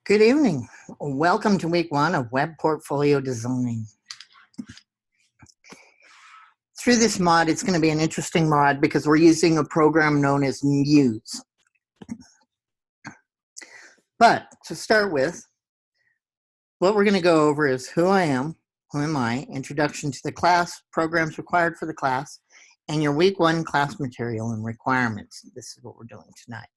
Good evening. Welcome to week one of Web Portfolio Design. Through this mod, it's going to be an interesting mod because we're using a program known as Muse. But to start with, what we're going to go over is who I am, who am I, introduction to the class, programs required for the class, and your week one class material and requirements. This is what we're doing tonight.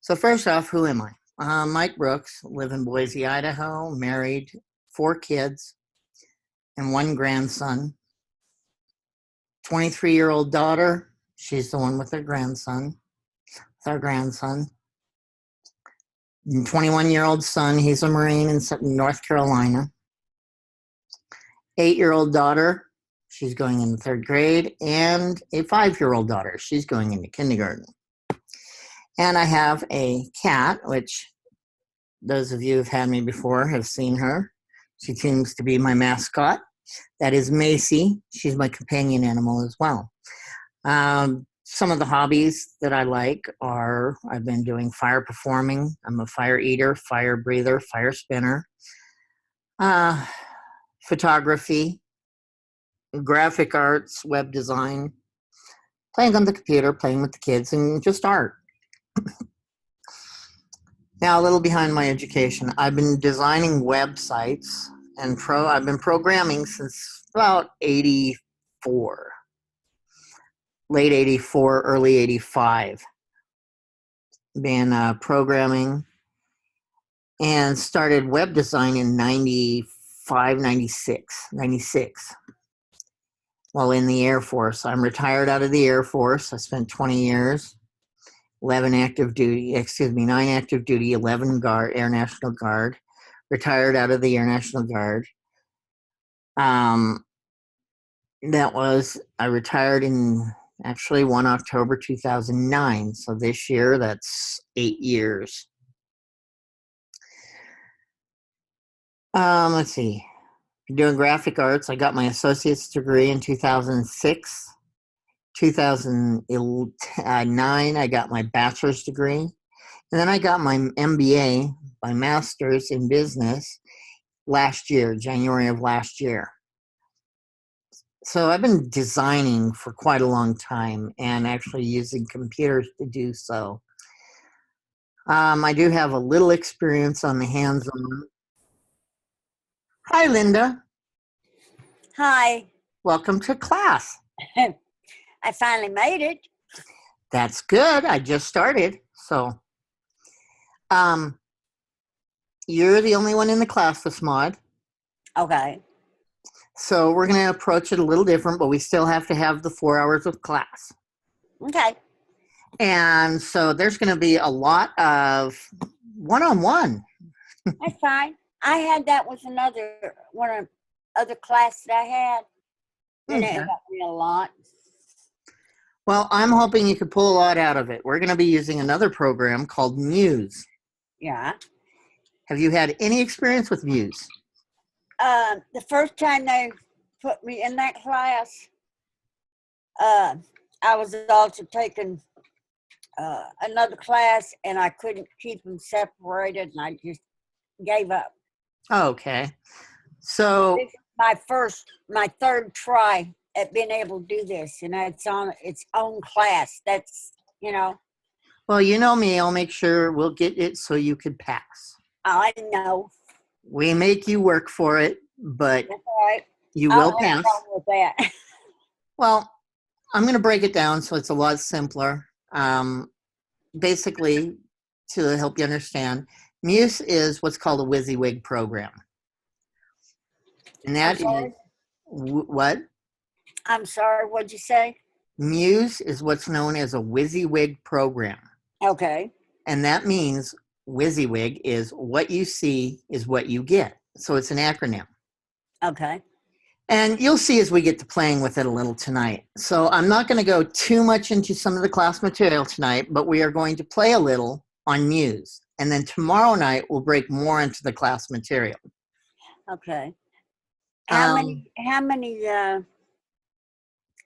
So first off, who am I? Mike Brooks, live in Boise, Idaho, married, 4 kids, and 1 grandson. 23-year-old daughter, she's the one with her grandson, with our grandson. 21-year-old son, he's a Marine in North Carolina. 8-year-old daughter, she's going into 3rd grade, and a 5-year-old daughter, she's going into kindergarten. And I have a cat, which those of you who've had me before have seen her. She seems to be my mascot. That is Macy. She's my companion animal as well. Some of the hobbies that I like are, I've been doing fire performing. I'm a fire eater, fire breather, fire spinner. Photography, graphic arts, web design, playing on the computer, playing with the kids, and just art. Now, a little behind my education. I've been designing websites and I've been programming since about 84. Late 84, early 85. Been programming and started web design in 95, 96. While in the Air Force. I'm retired out of the Air Force. I spent 20 years. 9 active duty, 11 Guard, Air National Guard. Retired out of the Air National Guard. I retired in actually 1 October 2009. So this year, that's 8 years. Let's see. Doing graphic arts. I got my associate's degree in 2006. 2009, I got my bachelor's degree. And then I got my MBA, my master's in business last year, January of last year. So I've been designing for quite a long time and actually using computers to do so. I do have a little experience on the hands-on. Hi, Linda. Hi. Welcome to class. I finally made it. That's good. I just started. So you're the only one in the class this mod. Okay. So we're going to approach it a little different, but we still have to have the 4 hours of class. Okay. And so there's going to be a lot of one-on-one. That's fine. I had that with other class that I had. And it helped me a lot. Well, I'm hoping you could pull a lot out of it. We're going to be using another program called Muse. Yeah. Have you had any experience with Muse? The first time they put me in that class, I was also taking another class, and I couldn't keep them separated, and I just gave up. Okay. So this is my third try at being able to do this, and it's on its own class. That's, Well, you know me, I'll make sure we'll get it so you could pass. I know. We make you work for it, but that's all right. You will pass. With that. Well, I'm going to break it down so it's a lot simpler. Basically, to help you understand, Muse is what's called a WYSIWYG program. And that is what? I'm sorry, what'd you say? Muse is what's known as a WYSIWYG program. Okay. And that means WYSIWYG is what you see is what you get. So it's an acronym. Okay. And you'll see as we get to playing with it a little tonight. So I'm not going to go too much into some of the class material tonight, but we are going to play a little on Muse. And then tomorrow night, we'll break more into the class material. Okay. How many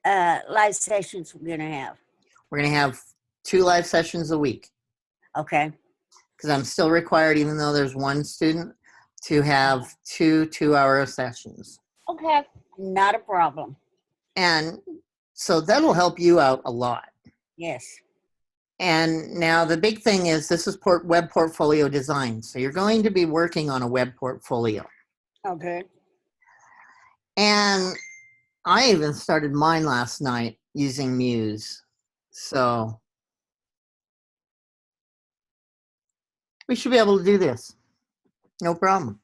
live sessions we're going to have? We're going to have 2 live sessions a week. Okay. because I'm still required, even though there's one student, to have two 2-hour sessions. Okay, not a problem. And so that'll help you out a lot. Yes. And now the big thing is this is web portfolio design. So you're going to be working on a web portfolio. Okay. And I even started mine last night using Muse. So we should be able to do this. No problem.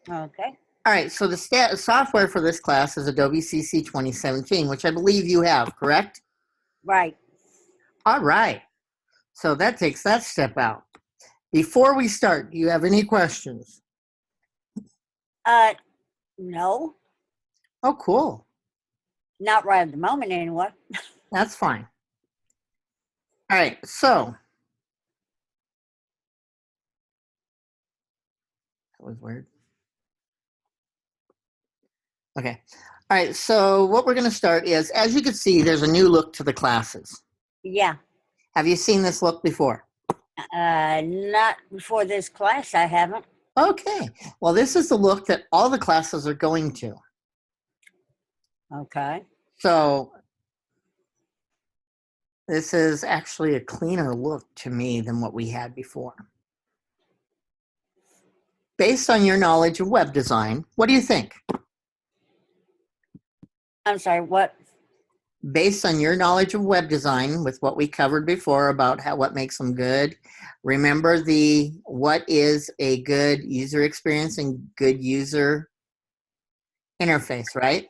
Okay. All right, so the software for this class is Adobe CC 2017, which I believe you have, correct? Right. All right. So that takes that step out. Before we start, do you have any questions? No, Oh, cool. not right at the moment anyway. That's fine. All right, so. That was weird. Okay. All right, so what we're going to start is, as you can see, there's a new look to the classes. Yeah. Have you seen this look before? Not before this class, I haven't. Okay. Well, this is the look that all the classes are going to. Okay. So this is actually a cleaner look to me than what we had before. Based on your knowledge of web design, what do you think? I'm sorry, what? Based on your knowledge of web design with what we covered before about what makes them good, remember what is a good user experience and good user interface, right?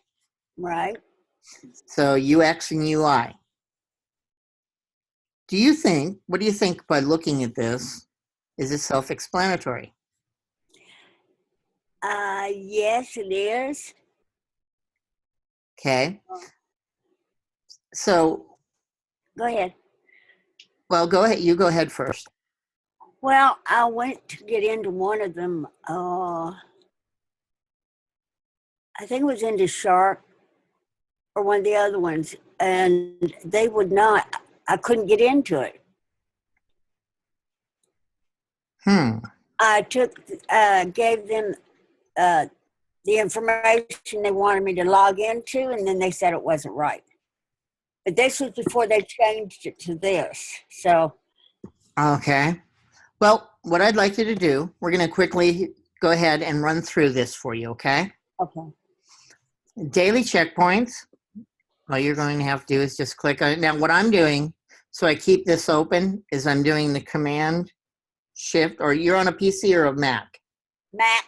Right. So UX and UI. What do you think by looking at this? Is it self-explanatory? Yes, it is. Okay. So, Go ahead. well, go ahead. You go ahead first. Well, I went to get into one of them. I think it was into Shark or one of the other ones, and they would not. I couldn't get into it. I Gave them the information they wanted me to log into, and then they said it wasn't right. But this was before they changed it to this. So. Okay. Well, what I'd like you to do, we're going to quickly go ahead and run through this for you, okay? Okay. Daily checkpoints. All you're going to have to do is just click on it. Now, what I'm doing, so I keep this open, is I'm doing the Command Shift, or you're on a PC or a Mac? Mac.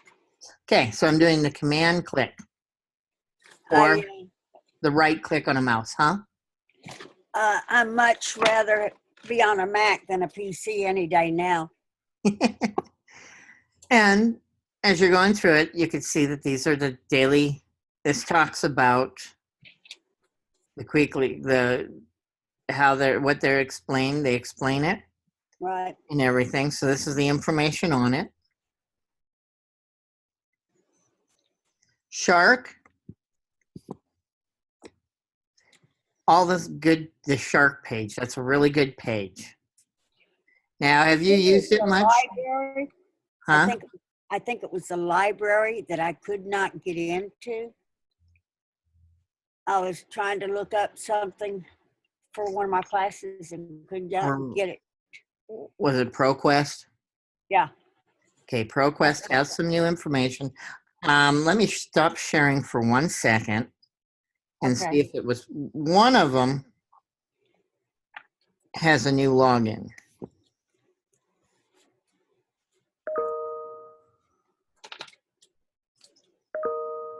Okay, so I'm doing the Command click, or the right click on a mouse, huh? I'd much rather be on a Mac than a PC any day now. And as you're going through it, you can see that these are the daily. This talks about what they're explained. They explain it, Right. and everything. So this is the information on it. Shark. All this good. The Shark page. That's a really good page. Now, have you used it much? Library. Huh? I think it was the library that I could not get into. I was trying to look up something for one of my classes and couldn't get it. Was it ProQuest? Yeah. Okay, ProQuest has some new information. Let me stop sharing for 1 second and see if it was one of them has a new login.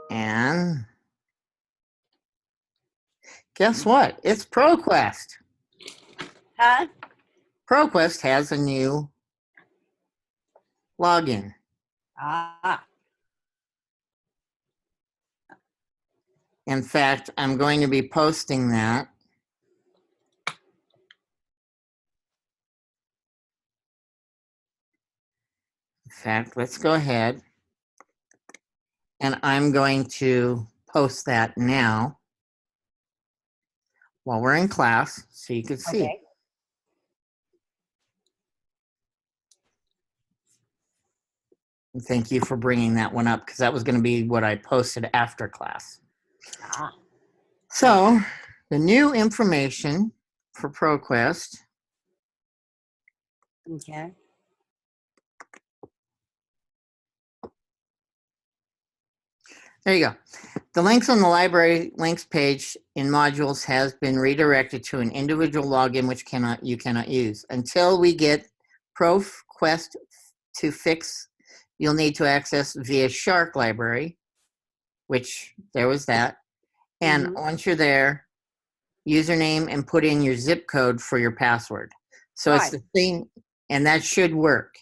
And guess what? It's ProQuest. Huh? ProQuest has a new login. In fact, I'm going to be posting that. In fact, let's go ahead. And I'm going to post that now while we're in class so you can see it. Thank you for bringing that one up because that was going to be what I posted after class. Ah, So the new information for ProQuest. okay. There you go. The links on the library links page in modules has been redirected to an individual login which you cannot use. Until we get ProQuest to fix, you'll need to access via Shark library, which there was that. And once you're there, username and put in your zip code for your password. So it's the thing, and that should work.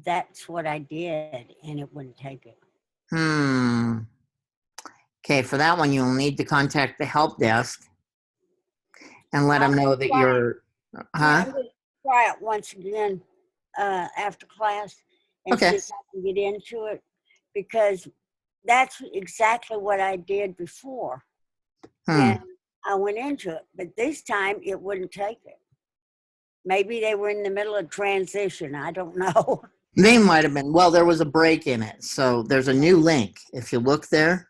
That's what I did, and it wouldn't take it. Okay, for that one, you'll need to contact the help desk and let them know that you're, I'm going to try it once again after class and see if I can get into it, because that's exactly what I did before. And I went into it, but this time it wouldn't take it. Maybe they were in the middle of transition. I don't know. They might have been. Well, there was a break in it. So there's a new link. If you look there.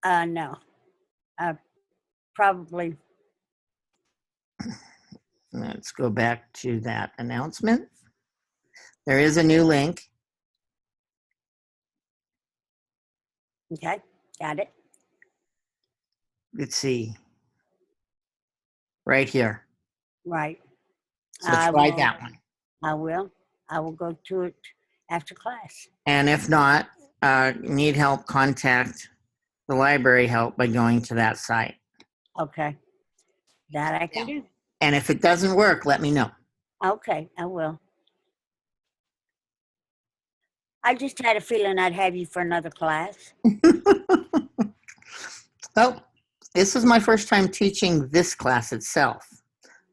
No. Probably. Let's go back to that announcement. There is a new link. Okay, got it. Let's see. Right here. Right. So try that one. I will. I will go to it after class. And if not, need help, contact the library help by going to that site. Okay. That I can do. And if it doesn't work, let me know. Okay, I will. I just had a feeling I'd have you for another class. Well, this is my first time teaching this class itself,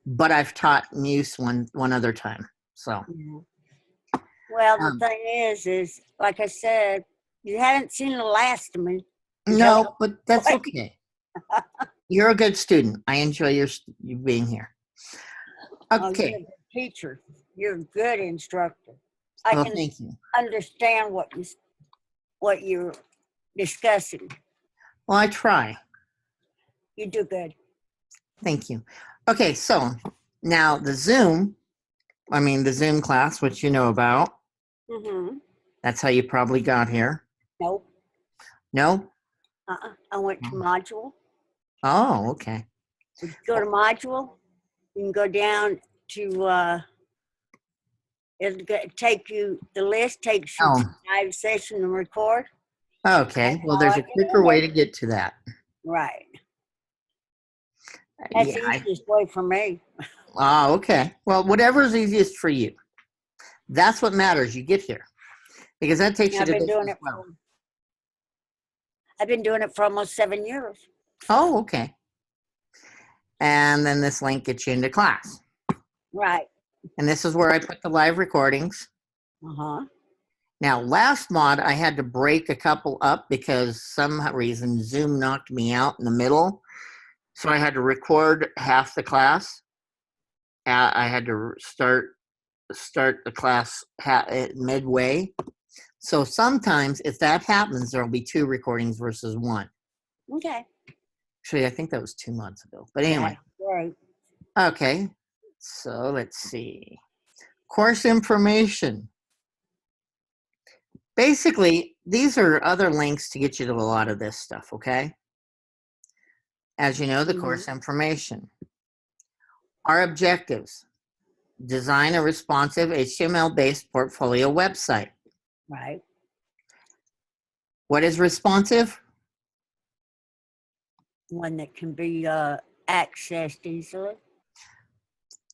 but I've taught Muse one other time. So. Yeah. Well, the thing is like I said, you haven't seen the last of me. No, but that's okay. You're a good student. I enjoy you being here. Okay. Oh, you're a good teacher. You're a good instructor. I can thank you. understand what you're discussing. Well, I try. You do good. Thank you. Okay, so now the Zoom class, which you know about. That's how you probably got here. Nope. No? I went to module. Oh, okay. If you go to module, you can go down to, take you, the list takes you to live session and record. Okay, well, there's a quicker way to get to that. Right. That's the easiest way for me. Oh, okay. Well, whatever's easiest for you. That's what matters. You get here. Because that takes you to this as well. I've been doing it for almost 7 years. Oh, okay. And then this link gets you into class. Right. And this is where I put the live recordings. Now, last mod, I had to break a couple up because some reason Zoom knocked me out in the middle. So I had to record half the class. I had to start the class midway. So sometimes if that happens, there'll be 2 recordings versus 1. Okay. Actually, I think that was 2 months ago. But anyway. Right. Okay. So let's see. Course information. Basically, these are other links to get you to a lot of this stuff, okay? As you know, the course information. Our objectives. Design a responsive HTML-based portfolio website. Right. What is responsive? One that can be accessed easily.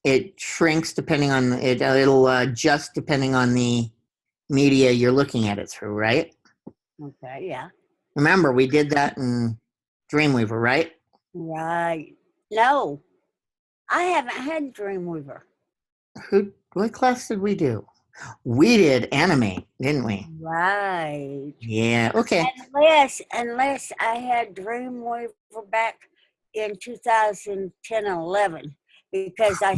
It shrinks depending on it. It'll adjust depending on the media you're looking at it through, right? Okay, yeah. Remember, we did that in Dreamweaver, right? Right. No, I haven't had Dreamweaver. What class did we do? We did Animate, didn't we? Right. Yeah, okay. Unless I had Dreamweaver back in 2010 and 11, because I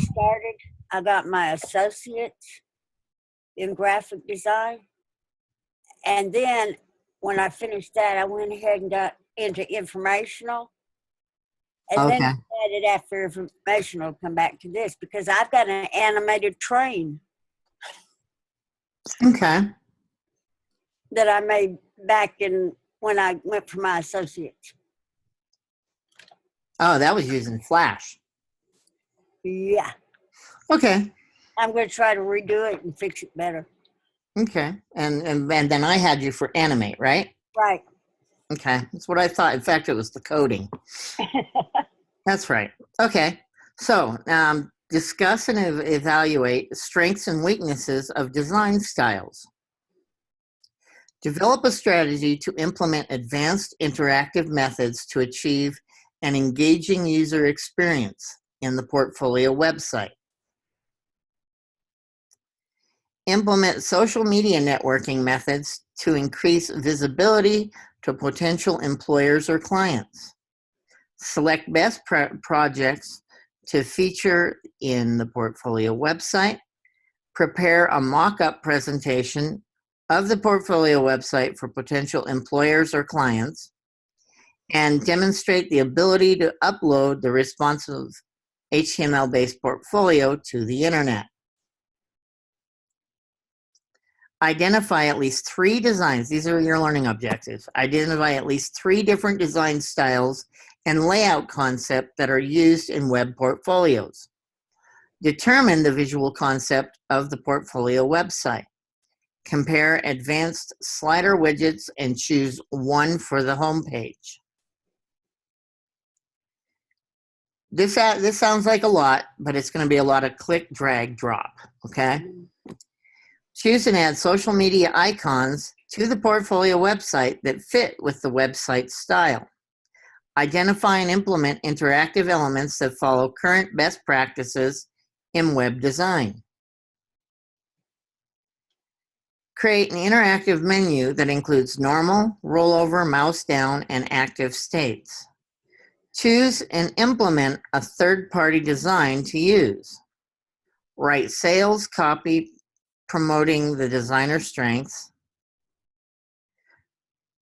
got my associates in graphic design. And then when I finished that, I went ahead and got into informational. And then Okay. decided after informational to come back to this because I've got an animated train Okay. that I made back in when I went for my associates. Oh, that was using Flash. Yeah. Okay. I'm going to try to redo it and fix it better. Okay. And then I had you for animate, right? Right. Okay. That's what I thought. In fact, it was the coding. That's right. Okay. So, discuss and evaluate strengths and weaknesses of design styles. Develop a strategy to implement advanced interactive methods to achieve an engaging user experience in the portfolio website. Implement social media networking methods to increase visibility to potential employers or clients. Select best projects to feature in the portfolio website. Prepare a mock-up presentation of the portfolio website for potential employers or clients, and demonstrate the ability to upload the responsive HTML-based portfolio to the internet. Identify at least 3 designs. These are your learning objectives. Identify at least 3 different design styles and layout concepts that are used in web portfolios. Determine the visual concept of the portfolio website. Compare advanced slider widgets and choose one for the home page. This sounds like a lot, but it's going to be a lot of click, drag, drop, okay? Choose and add social media icons to the portfolio website that fit with the website style. Identify and implement interactive elements that follow current best practices in web design. Create an interactive menu that includes normal, rollover, mouse down, and active states. Choose and implement a third-party design to use. Write sales copy promoting the designer's strengths.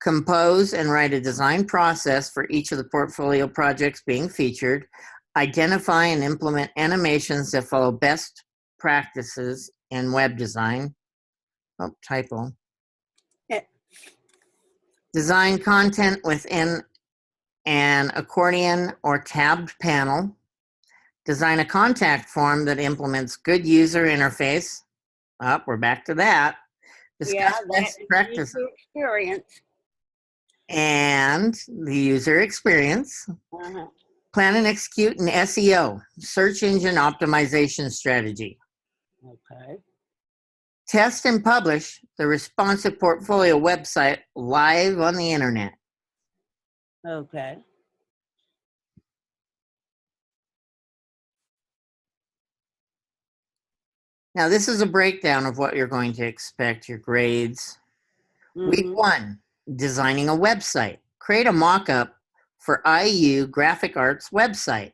Compose and write a design process for each of the portfolio projects being featured. Identify and implement animations that follow best practices in web design. Oh, typo. Yeah. Design content within an accordion or tabbed panel. Design a contact form that implements good user interface. We're back to that. Discuss best practices Experience. and the user experience. Uh-huh. Plan and execute an SEO, search engine optimization strategy. Okay. Test and publish the responsive portfolio website live on the internet. Okay. Now, this is a breakdown of what you're going to expect, your grades. Week 1, designing a website. Create a mock-up for IU Graphic Arts website.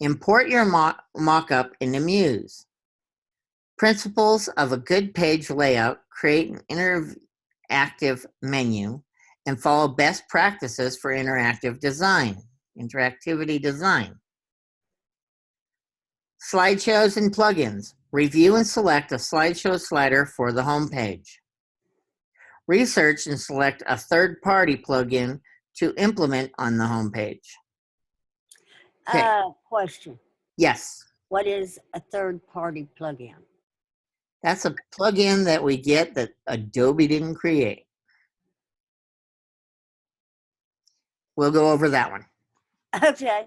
Import your mock-up into Muse. Principles of a good page layout. Create an interactive menu and follow best practices for interactivity design. Slideshows and plugins. Review and select a slideshow slider for the home page. Research and select a third-party plugin to implement on the home page. Okay. Question. Yes. What is a third-party plugin? That's a plugin that we get that Adobe didn't create. We'll go over that one. Okay.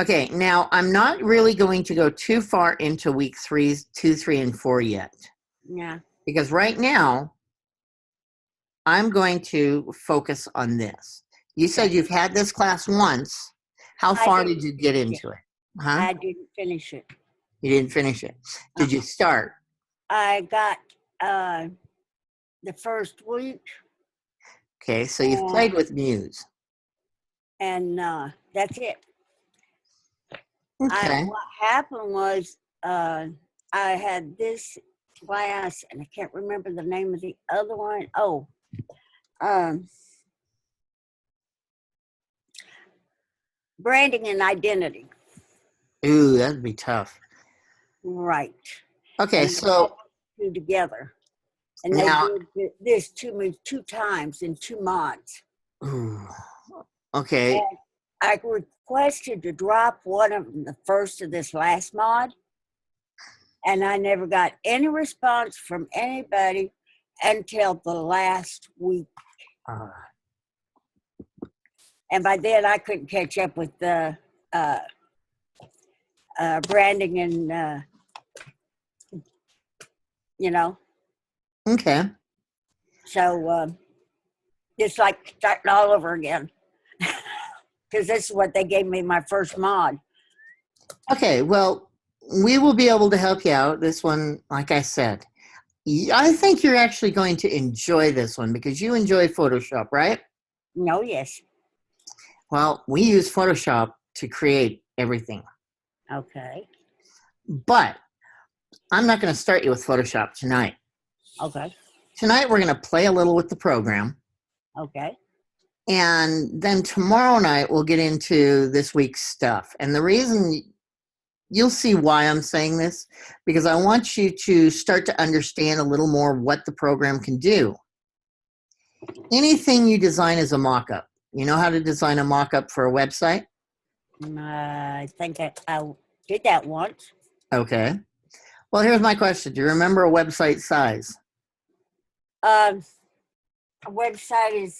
Okay, now I'm not really going to go too far into week 2, 3, and 4 yet. Yeah. Because right now, I'm going to focus on this. You said you've had this class once. How far did you get into it? Huh? I didn't finish it. You didn't finish it. Did you start? I got the first week. Okay, so you've played with Muse. And that's it. Okay. What happened was I had this class, and I can't remember the name of the other one. Oh, um, branding and identity. Ooh, that'd be tough. Right. Okay, And they so had two together. And they now, did this to me 2 times in 2 months. ooh, okay, And I requested to drop one of them, the first of this last mod, and I never got any response from anybody until the last week. uh, And by then, I couldn't catch up with the branding and, you know, okay, so it's like starting all over again. Because this is what they gave me my first mod. okay. Well, we will be able to help you out. This one, like I said, I think you're actually going to enjoy this one because you enjoy Photoshop, right? No, yes. Well, we use Photoshop to create everything, Okay. but I'm not going to start you with Photoshop tonight. Okay. Tonight, we're going to play a little with the program. Okay. And then tomorrow night, we'll get into this week's stuff. And the reason you'll see why I'm saying this, because I want you to start to understand a little more what the program can do. Anything you design is a mock-up. You know how to design a mock-up for a website? I think I did that once. Okay. Well, here's my question. Do you remember a website size? A website is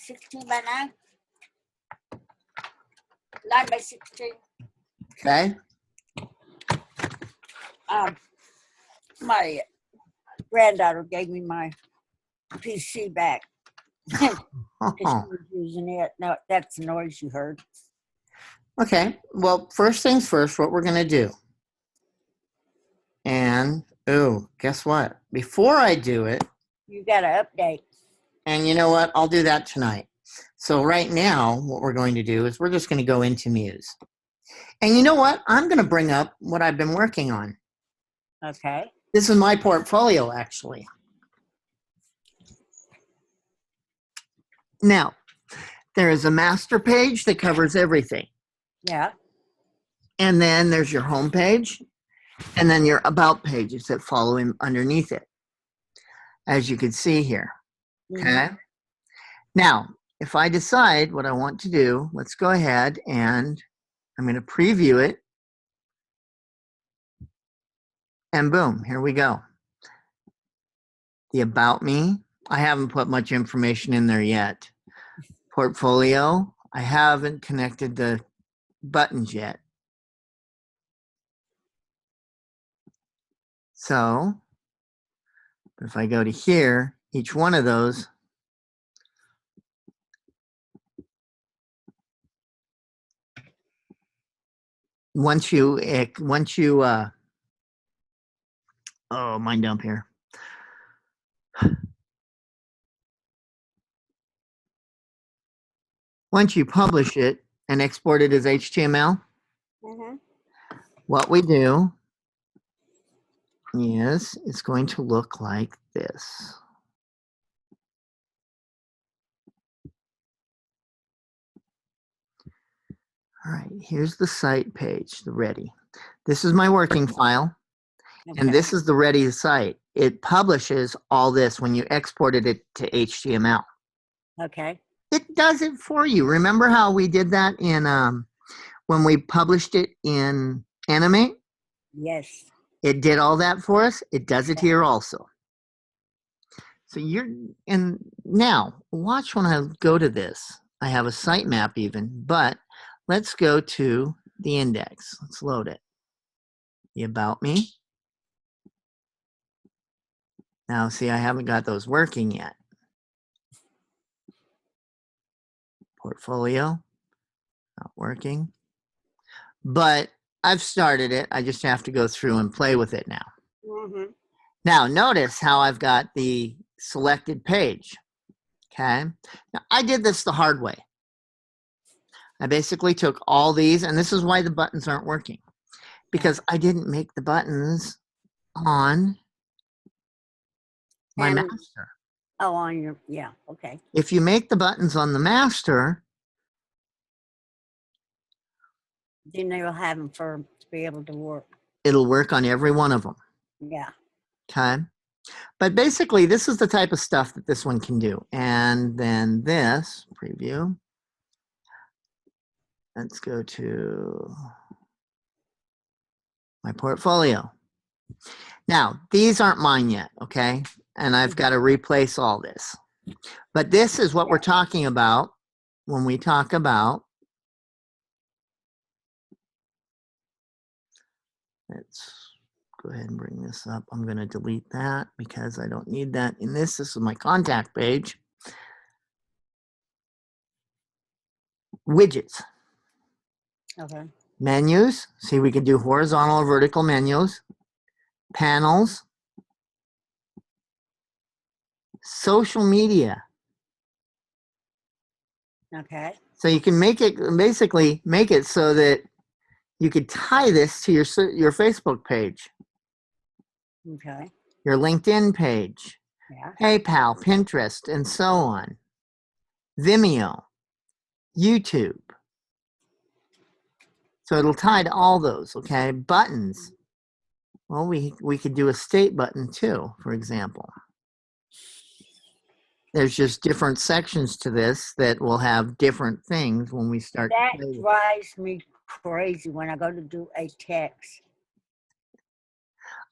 16 by 9. 9 by 16. Okay. My granddaughter gave me my PC back. Because she was using it. No, that's the noise you heard. Okay. Well, first things first, what we're going to do. And, oh, guess what? Before I do it, You got to update. and you know what? I'll do that tonight. So right now, what we're going to do is we're just going to go into Muse. And you know what? I'm going to bring up what I've been working on. Okay. This is my portfolio, actually. Now, there is a master page that covers everything. Yeah. And then there's your home page, and then your about pages that follow in underneath it, as you can see here. Okay. Mhm. Now, if I decide what I want to do, let's go ahead and I'm going to preview it. And boom, here we go. The about me, I haven't put much information in there yet. Portfolio, I haven't connected the buttons yet. So if I go to here, each one of those, once you oh, mind dump here. Once you publish it and export it as HTML, Mhm. what we do is it's going to look like this. All right, here's the site page, the ready. This is my working file, and Okay. this is the ready site. It publishes all this when you exported it to HTML. Okay. It does it for you. Remember how we did that in when we published it in Animate? Yes. It did all that for us. It does it here also. So and now watch when I go to this. I have a sitemap even, but let's go to the index. Let's load it. The about me. Now see, I haven't got those working yet. Portfolio, not working. But I've started it. I just have to go through and play with it now. Mhm. Now notice how I've got the selected page. Okay. Now I did this the hard way. I basically took all these, and this is why the buttons aren't working. because I didn't make the buttons on my And- master. Oh, on your, yeah, okay. If you make the buttons on the master, Then they'll have them to be able to work. it'll work on every one of them. Yeah. Okay. But basically, this is the type of stuff that this one can do. And then this preview. Let's go to my portfolio. Now, these aren't mine yet, okay? And I've got to replace all this. But this is what we're talking about when we talk about, let's go ahead and bring this up. I'm going to delete that because I don't need that in this. This is my contact page. Widgets. Okay. Menus. See, we can do horizontal or vertical menus. Panels. Social media. Okay. So you can make it, basically make it so that you could tie this to your Facebook page, Okay. your LinkedIn page, Yeah. PayPal, Pinterest, and so on. Vimeo, YouTube. So it'll tie to all those, okay? Buttons. Well, we could do a state button too, for example. There's just different sections to this that will have different things when we start. That drives me crazy when I go to do a text.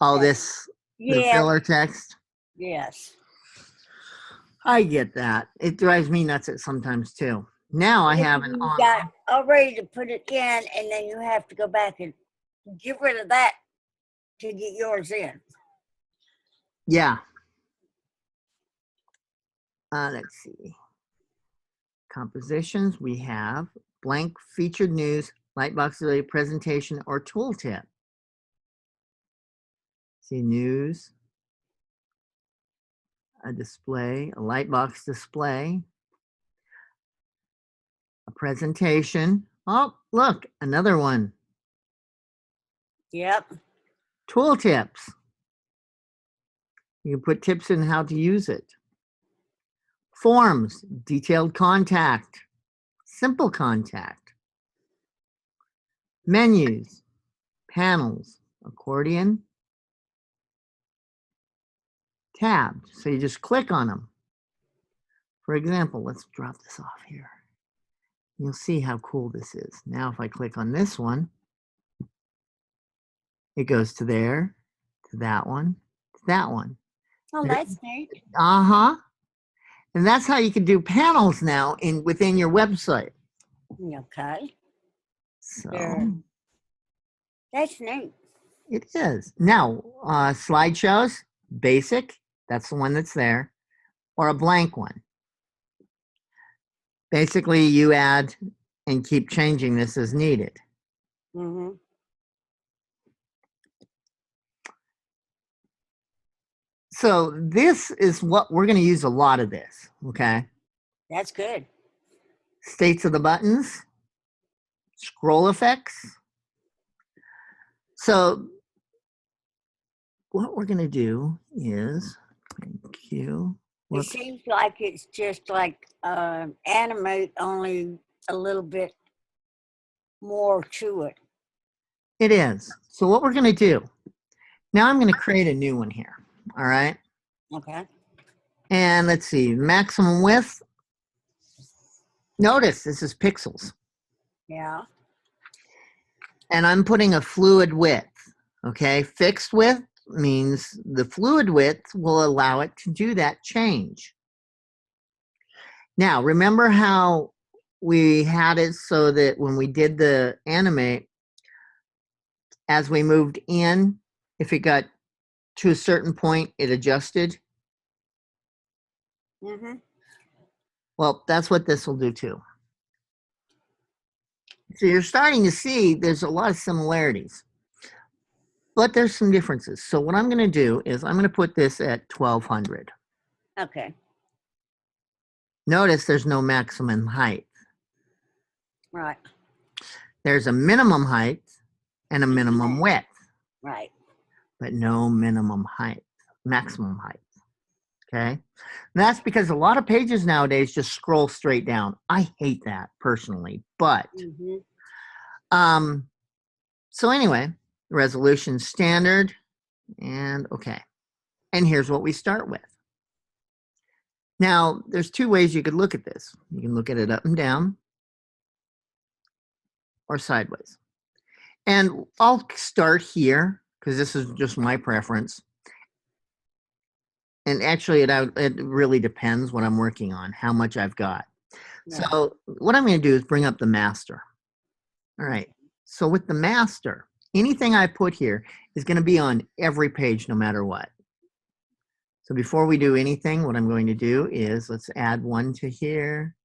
Oh, this, the Yeah. filler text. Yes. I get that. It drives me nuts at sometimes too. Now I have an You got all ready to put it in, and then you have to go back and get rid of that to get yours in. yeah. Let's see. Compositions, we have blank featured news, lightbox related presentation, or tooltip. See news, a display, a lightbox display, a presentation. Oh, look, another one. Yep. Tooltips. You can put tips in how to use it. Forms, detailed contact, simple contact. Menus, panels, accordion, tabs. So you just click on them. For example, let's drop this off here. You'll see how cool this is. Now, if I click on this one, it goes to there, to that one, to that one. Oh, that's neat. Uh-huh. And that's how you can do panels now within your website. Okay. So Sure. That's neat. it is. Now, slideshows, basic, that's the one that's there, or a blank one. Basically, you add and keep changing this as needed. Mm-hmm. So this is what we're going to use a lot of this, okay? That's good. States of the buttons, scroll effects. So what we're going to do is, thank you. It seems like it's just like animate, only a little bit more to it. It is. So what we're going to do, now I'm going to create a new one here, all right? Okay. And let's see, maximum width. Notice this is pixels. Yeah. And I'm putting a fluid width, okay? Fixed width means the fluid width will allow it to do that change. Now, remember how we had it so that when we did the animate, as we moved in, if it got to a certain point, it adjusted? Mm-hmm. Well, that's what this will do too. So you're starting to see there's a lot of similarities, but there's some differences. So what I'm going to do is I'm going to put this at 1200. Okay. Notice there's no maximum height. Right. There's a minimum height and a minimum width, Right. but no minimum height, maximum height. Okay. And that's because a lot of pages nowadays just scroll straight down. I hate that personally, but so anyway, resolution standard and okay. And here's what we start with. Now, there's two ways you could look at this. You can look at it up and down or sideways. And I'll start here because this is just my preference. And actually, it really depends what I'm working on, how much I've got. Yeah. So what I'm going to do is bring up the master. All right. So with the master, anything I put here is going to be on every page no matter what. So before we do anything, what I'm going to do is let's add one to here.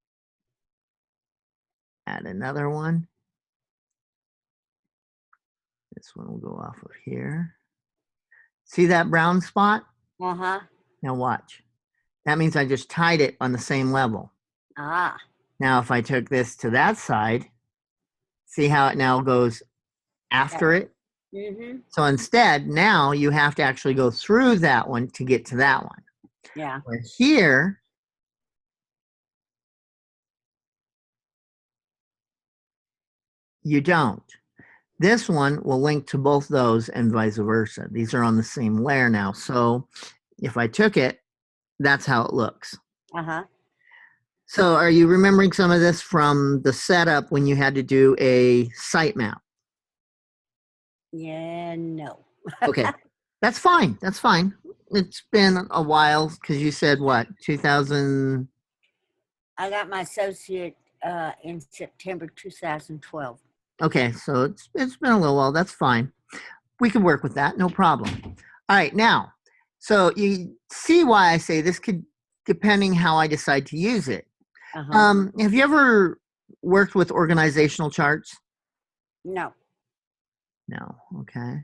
Add another one. This one will go off of here. See that brown spot? Uh-huh. Now watch. That means I just tied it on the same level. Ah. Now if I took this to that side, see how it now goes after it? So instead, now you have to actually go through that one to get to that one. Yeah. Where here, you don't. This one will link to both those and vice versa. These are on the same layer now. So if I took it, that's how it looks. Uh-huh. So are you remembering some of this from the setup when you had to do a sitemap? Yeah, no. Okay, that's fine. That's fine. It's been a while because you said what, 2000? I got my associate in September 2012. Okay, so it's been a little while. That's fine. We can work with that. No problem. All right, now, so you see why I say this could, depending how I decide to use it. Uh-huh. Have you ever worked with organizational charts? No. No. Okay.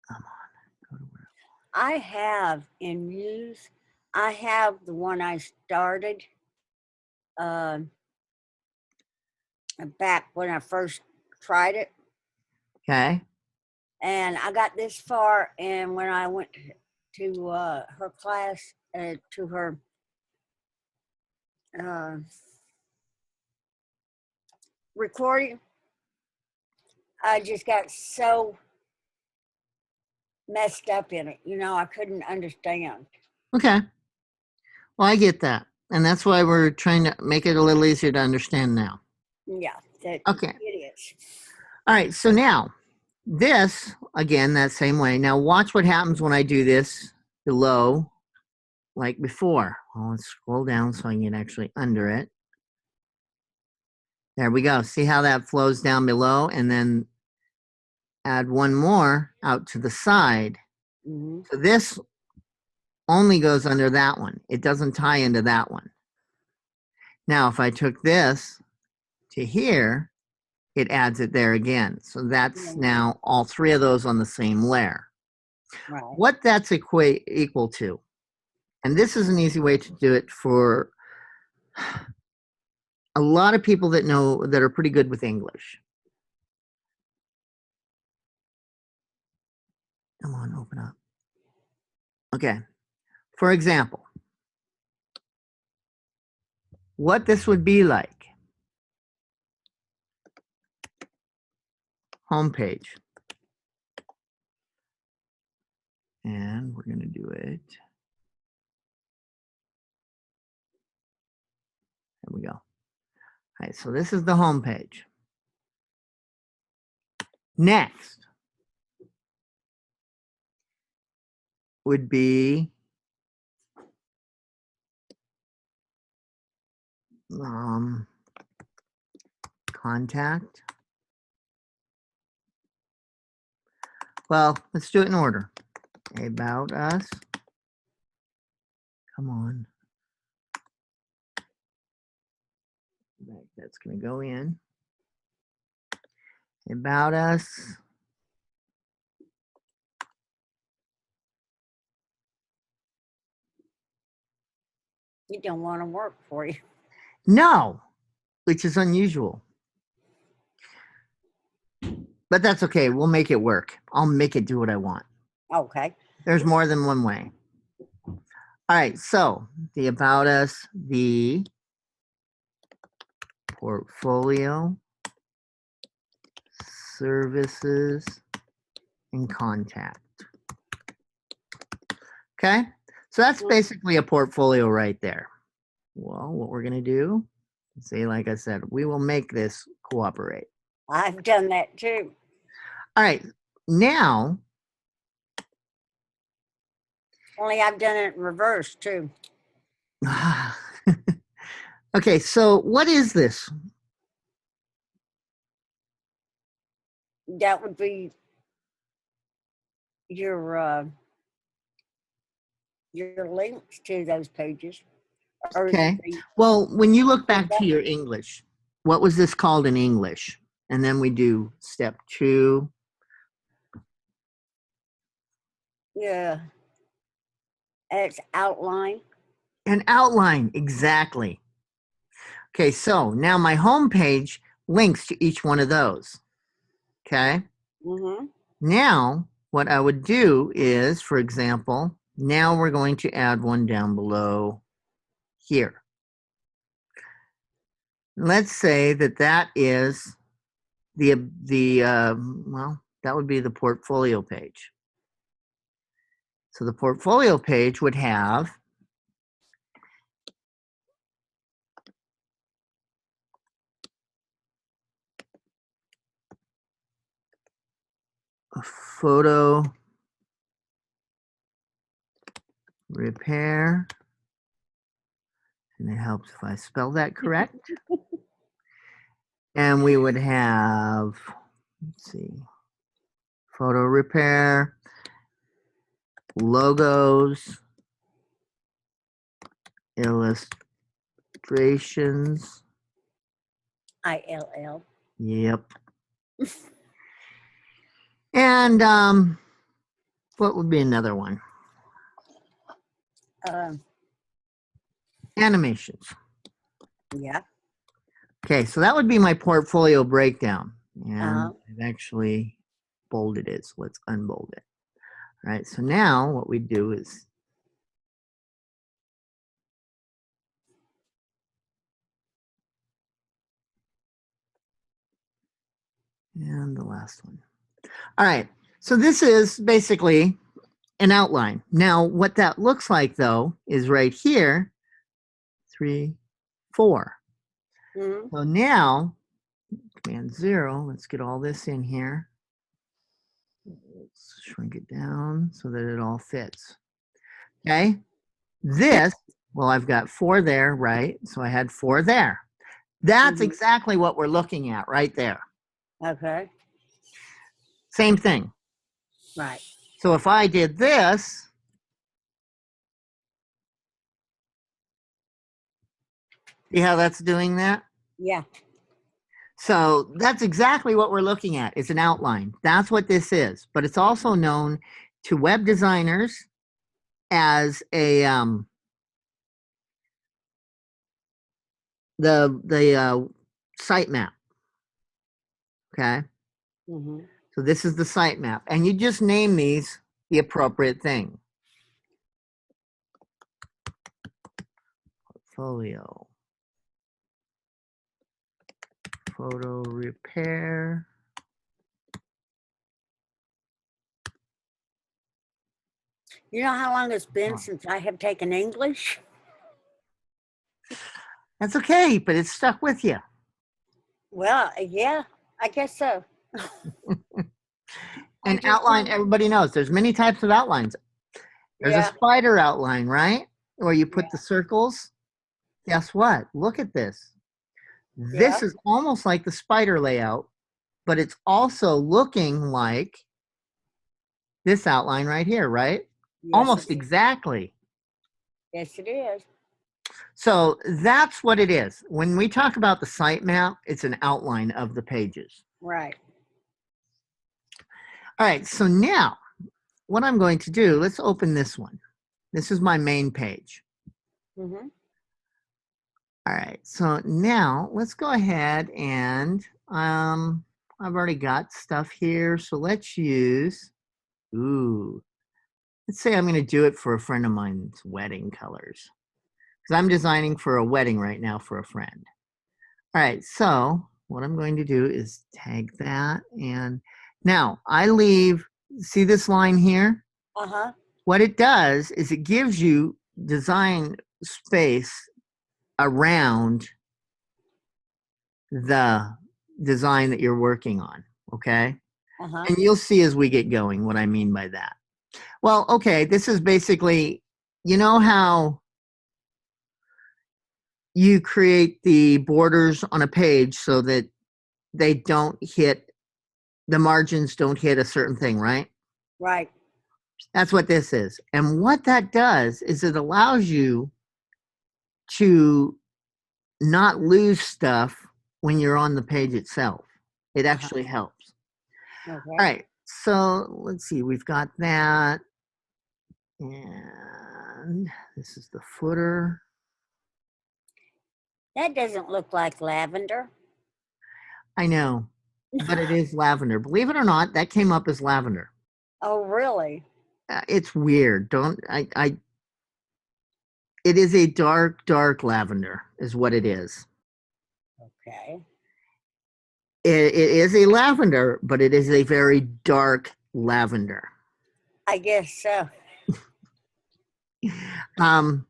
Come on. Go to where? I have in Muse, I have the one I started back when I first tried it. Okay. And I got this far, and when I went to her class, to her recording, I just got so messed up in it. You know, I couldn't understand. Okay. Well, I get that. And that's why we're trying to make it a little easier to understand now. Yeah, that Okay. it is. All right. So now, this, again, that same way. Now, watch what happens when I do this below, like before. Well, let's scroll down so I can get actually under it. There we go. See how that flows down below? And then add one more out to the side. So this only goes under that one. It doesn't tie into that one. Now, if I took this to here, it adds it there again. So that's now all three of those on the same layer. Right. What that's equal to, and this is an easy way to do it for a lot of people that know, that are pretty good with English. Come on, open up. Okay. For example, what this would be like. Homepage. And we're going to do it. There we go. All right, so this is the home page. Next would be contact. Well, let's do it in order. About us. Come on. That's going to go in. About us. It don't want to work for you. No, which is unusual. But that's okay. We'll make it work. I'll make it do what I want. Okay. There's more than one way. All right, so the About Us, the Portfolio, Services, and Contact. Okay, so that's basically a portfolio right there. Well, what we're going to do, see, like I said, we will make this cooperate. I've done that too. All right, now. Only I've done it in reverse too. Okay, so what is this? That would be your links to those pages. Or Okay. Well, when you look back to your English, what was this called in English? And then we do step 2. Yeah. It's outline. An outline, exactly. Okay, so now my home page links to each one of those. Okay. Mm-hmm. Now, what I would do is, for example, now we're going to add one down below here. Let's say that that is well, that would be the portfolio page. So the portfolio page would have a photo repair, and it helps if I spell that correct. And we would have, let's see, photo repair, logos, illustrations. ILL. Yep. And what would be another one? Animations. Yeah. Okay, so that would be my portfolio breakdown. And Uh-huh. I've actually bolded it, so let's unbold it. All right, so now what we do is and the last one. All right, so this is basically an outline. Now, what that looks like, though, is right here, 3, 4. Mm-hmm. So now, Command 0, let's get all this in here. Let's shrink it down so that it all fits. Okay, this, well, I've got 4 there, right? So I had 4 there. That's exactly what we're looking at right there. Okay. Same thing. Right. So if I did this, see how that's doing that? Yeah. So that's exactly what we're looking at. It's an outline. That's what this is. But it's also known to web designers as a the sitemap. Okay. Mm-hmm. So this is the sitemap, and you just name these the appropriate thing. Portfolio, photo repair. You know how long it's been since I have taken English? That's okay, but it's stuck with you. Well, yeah, I guess so. An outline, everybody knows there's many types of outlines. There's a spider outline, right? Where you put the circles. Guess what? Look at this. This is almost like the spider layout, but it's also looking like this outline right here, right? Yes, Almost exactly. Yes, it is. So that's what it is. When we talk about the sitemap, it's an outline of the pages. Right. All right, so now what I'm going to do, let's open this one. This is my main page. Mm-hmm. All right, so now let's go ahead and I've already got stuff here, so let's use, let's say I'm going to do it for a friend of mine's wedding colors, because I'm designing for a wedding right now for a friend. All right, so what I'm going to do is tag that, and now I leave, see this line here? Uh-huh. What it does is it gives you design space around the design that you're working on, okay? Uh-huh. And you'll see as we get going what I mean by that. Well, okay, this is basically, you know how you create the borders on a page so that they don't hit, the margins don't hit a certain thing, right? Right. That's what this is. And what that does is it allows you to not lose stuff when you're on the page itself. It actually helps. Okay. All right, so let's see, we've got that. And this is the footer. That doesn't look like lavender. I know, but it is lavender. Believe it or not, that came up as lavender. Oh, really? It's weird. It is a dark, dark lavender is what it is. Okay. It is a lavender, but it is a very dark lavender. I guess so. I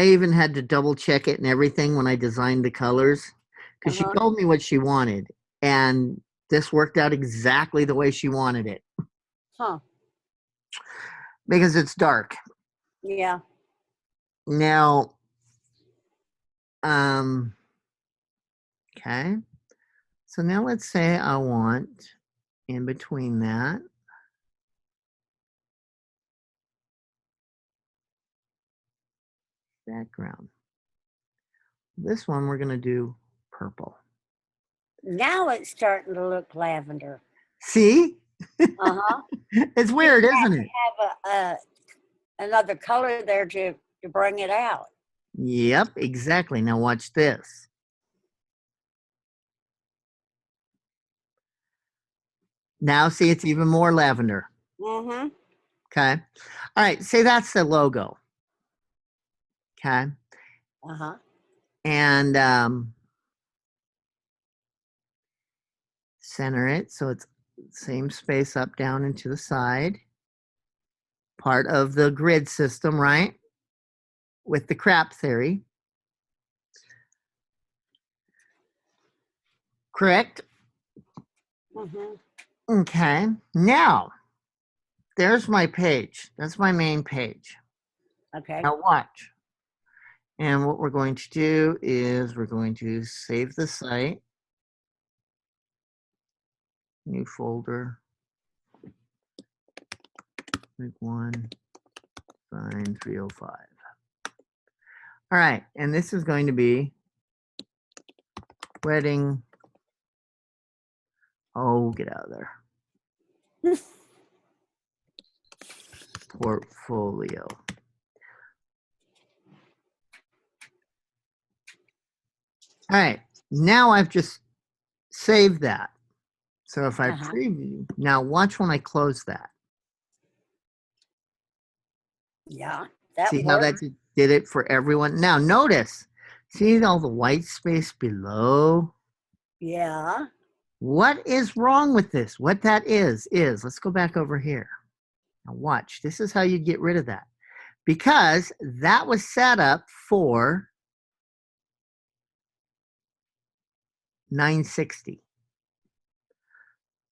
even had to double check it and everything when I designed the colors, because she told me what she wanted, and this worked out exactly the way she wanted it. Huh. Because it's dark. Yeah. Now, okay. So now let's say I want in between that. Background. This one we're going to do purple. Now it's starting to look lavender. See? Uh-huh. It's weird, isn't it? Have another color there to bring it out. Yep, exactly. Now watch this. Now see, it's even more lavender. Mm-hmm. Okay. All right. Say that's the logo. Okay. Uh-huh. And center it so it's same space up, down, and to the side. Part of the grid system, right? With the crap theory. Correct? Mm-hmm. Okay. Now, there's my page. That's my main page. Okay. Now watch. And what we're going to do is we're going to save the site. New folder. Make one. Sign 305. All right. And this is going to be wedding. Oh, get out of there. Portfolio. All right, now I've just saved that. So if I preview, now watch when I close that. Yeah, that See how works. that did it for everyone? Now notice, see all the white space below? Yeah. What is wrong with this? What that is, let's go back over here. Now watch, this is how you get rid of that. Because that was set up for 960.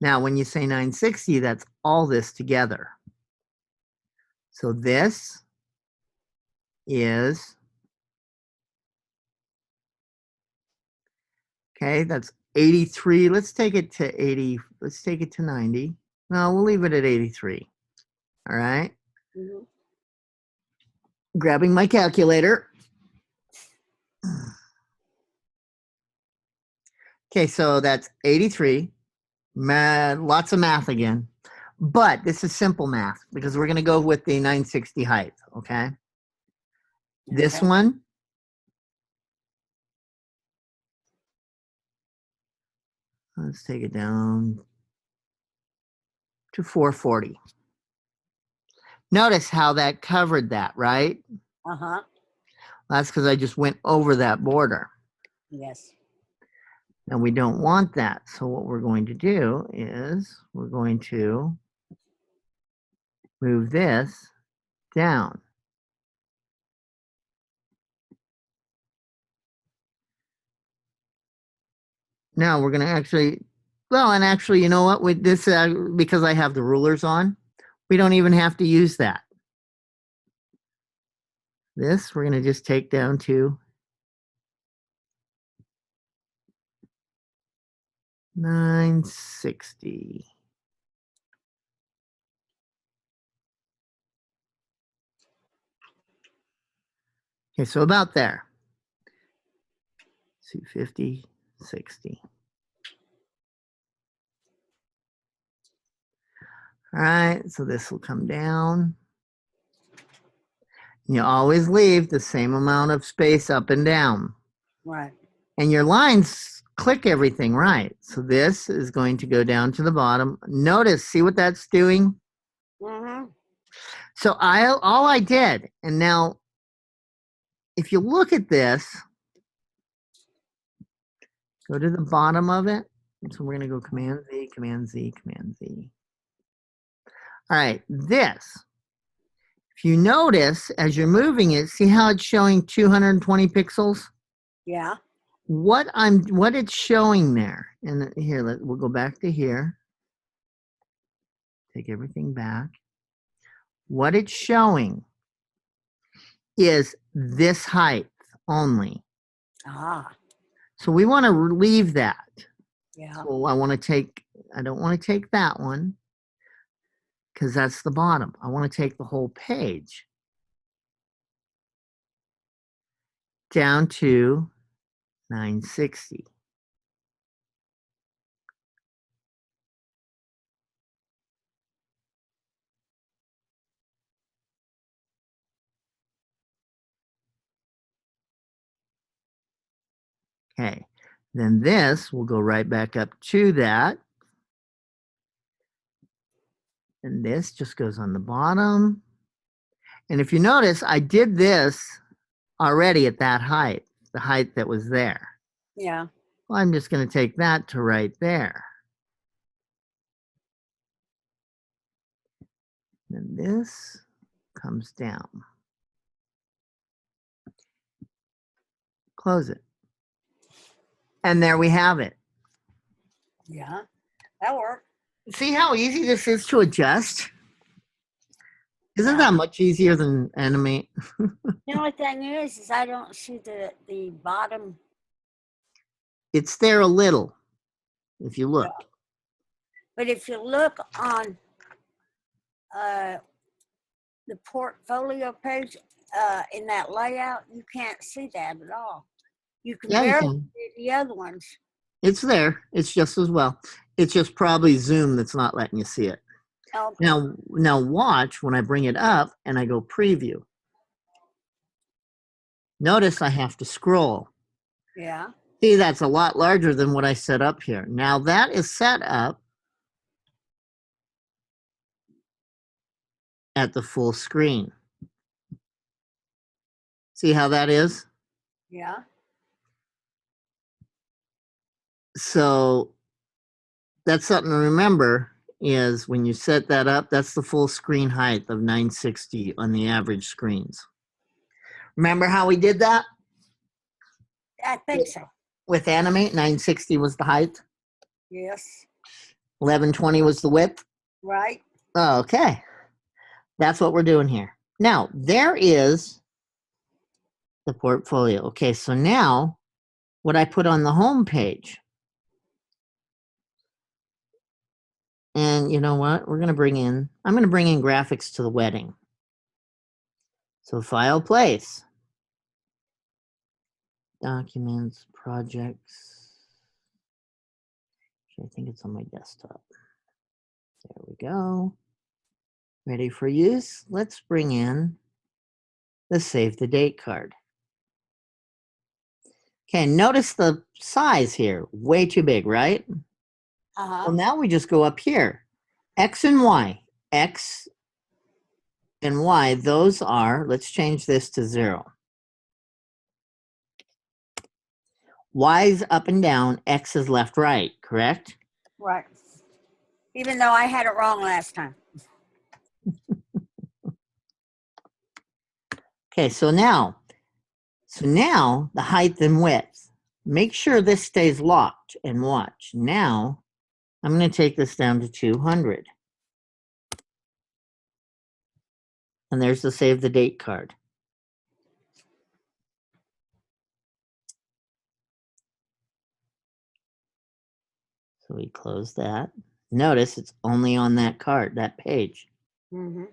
Now, when you say 960, that's all this together. So this is, okay, that's 83. Let's take it to 80. Let's take it to 90. No, we'll leave it at 83. All right. Mm-hmm. Grabbing my calculator. Okay, so that's 83. Lots of math again. But this is simple math because we're going to go with the 960 height, okay? This one let's take it down to 440. Notice how that covered that, right? Uh-huh. That's because I just went over that border. Yes. And we don't want that. So what we're going to do is we're going to move this down. Now we're going to actually, well, and actually, you know what? With this, because I have the rulers on, we don't even have to use that. This we're going to just take down to 960. Okay, so about there. 250, 60. All right, so this will come down. You always leave the same amount of space up and down. Right. And your lines click everything right. So this is going to go down to the bottom. Notice, see what that's doing? Mm-hmm. So all I did, and now if you look at this, go to the bottom of it. So we're going to go Command Z, Command Z, Command Z. All right, this. If you notice, as you're moving it, see how it's showing 220 pixels? Yeah. What it's showing there, and here, we'll go back to here. Take everything back. What it's showing is this height only. Ah. So we want to leave that. Yeah. So I don't want to take that one because that's the bottom. I want to take the whole page down to 960. Okay, then this will go right back up to that. And this just goes on the bottom. And if you notice, I did this already at that height, the height that was there. Yeah. Well, I'm just going to take that to right there. Then this comes down. Close it. And there we have it. Yeah. That worked. See how easy this is to adjust? Isn't Yeah. that much easier than animate? The only thing is I don't see the bottom. It's there a little, if you look. Yeah. But if you look on the portfolio page in that layout, you can't see that at all. You can Yeah, you barely can. see the other ones. It's there. It's just as well. It's just probably Zoom that's not letting you see it. Okay. Now watch when I bring it up and I go preview. Notice I have to scroll. Yeah. See, that's a lot larger than what I set up here. Now that is set up at the full screen. See how that is? Yeah. So that's something to remember is when you set that up, that's the full screen height of 960 on the average screens. Remember how we did that? I think so. With Animate, 960 was the height. Yes. 1120 was the width. Right. Okay. That's what we're doing here. Now, there is the portfolio. Okay, so now what I put on the home page. And you know what? I'm going to bring in graphics to the wedding. So file place. Documents, projects. I think it's on my desktop. There we go. Ready for use? Let's bring in the save the date card. Okay, notice the size here. Way too big, right? Uh-huh. Well, now we just go up here. X and Y. X and Y, those are, let's change this to 0. Y is up and down, X is left, right, correct? Right. Even though I had it wrong last time. Okay, so now the height and width. Make sure this stays locked and watch. Now, I'm going to take this down to 200. And there's the save the date card. So we close that. Notice it's only on that card, that page. Mm-hmm.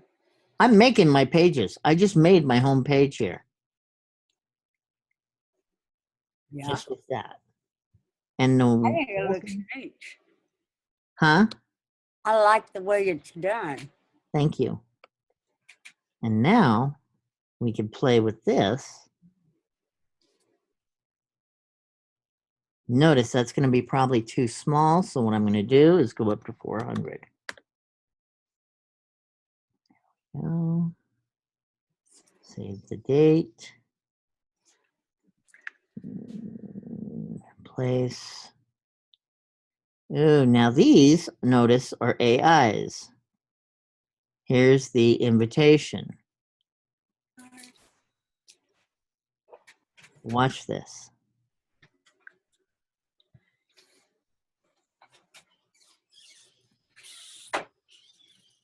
I'm making my pages. I just made my home page here. Yeah. Just with that. And I no, think it looks neat. huh? I like the way it's done. Thank you. And now we can play with this. Notice that's going to be probably too small. So what I'm going to do is go up to 400. Go. Save the date. Place. Oh, now these, notice, are AIs. Here's the invitation. Watch this.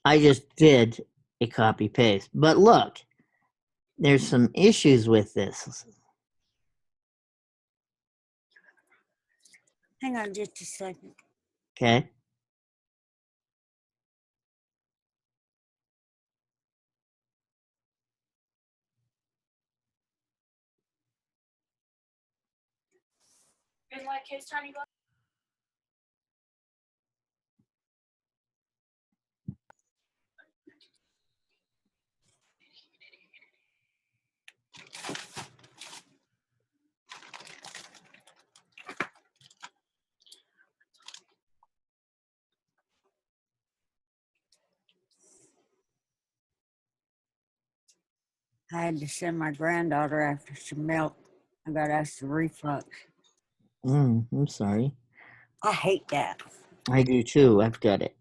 I just did a copy paste. But look, there's some issues with this. Hang on just a second. Okay. In like his tiny book. I had to send my granddaughter after some milk. I got acid reflux. I'm sorry. I hate that. I do too. I've got it.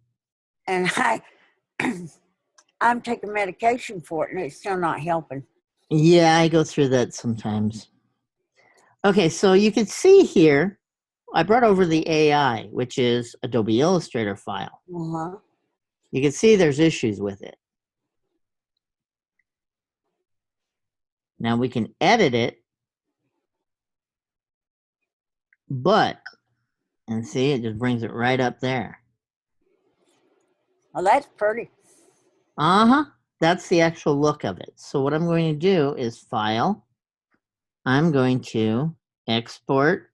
And I'm taking medication for it and it's still not helping. Yeah, I go through that sometimes. Okay, so you can see here, I brought over the AI, which is Adobe Illustrator file. Uh-huh. You can see there's issues with it. Now we can edit it, but, and see, it just brings it right up there. Well, that's pretty. Uh-huh. That's the actual look of it. So what I'm going to do is File. I'm going to export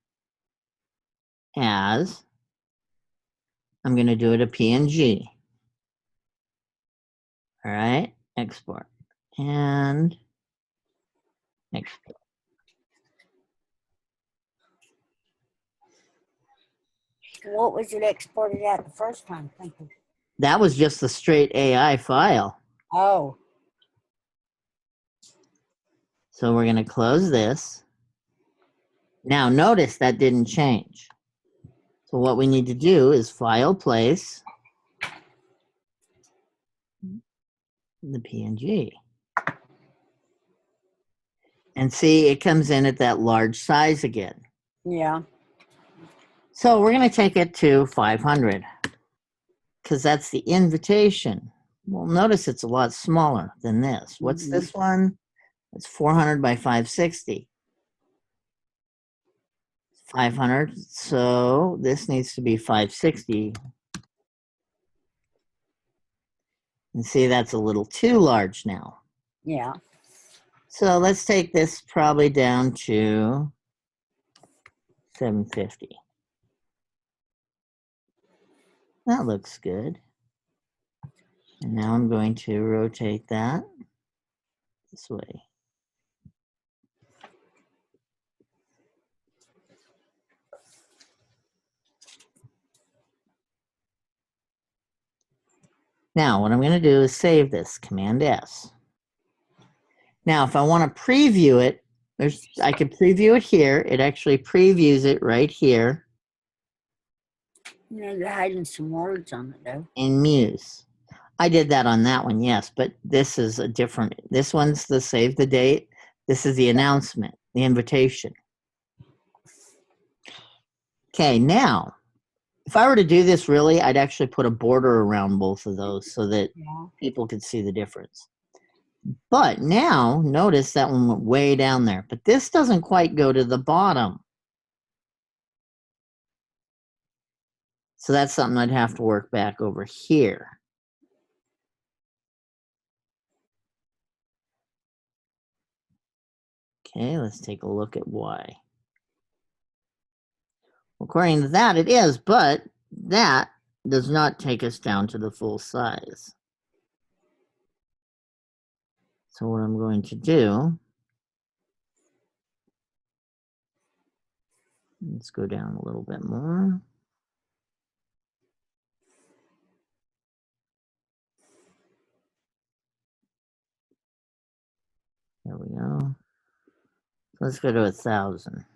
as. I'm going to do it a PNG. All right, export and export. What was it exported at the first time? Thank you. That was just the straight AI file. Oh, So we're going to close this. Now notice that didn't change. So what we need to do is File, Place, the PNG. And see, it comes in at that large size again. yeah. So we're going to take it to 500 because that's the invitation. Well, notice it's a lot smaller than this. What's Mhm. this one? It's 400 by 560. 500. So this needs to be 560. And see, that's a little too large now. Yeah. So let's take this probably down to 750. That looks good. And now I'm going to rotate that this way. Now, what I'm going to do is save this, Command S. Now, if I want to preview it, I could preview it here. It actually previews it right here You know, they're hiding some words on it though. in Muse. I did that on that one, yes, but this is a different, this one's the save the date. This is the announcement, the invitation. Okay, now, if I were to do this really, I'd actually put a border around both of those so that Yeah. people could see the difference. But now, notice that one went way down there. But this doesn't quite go to the bottom. So that's something I'd have to work back over here. Okay, let's take a look at why. According to that, it is, but that does not take us down to the full size. So what I'm going to do, let's go down a little bit more. There we go. Let's go to 1,000.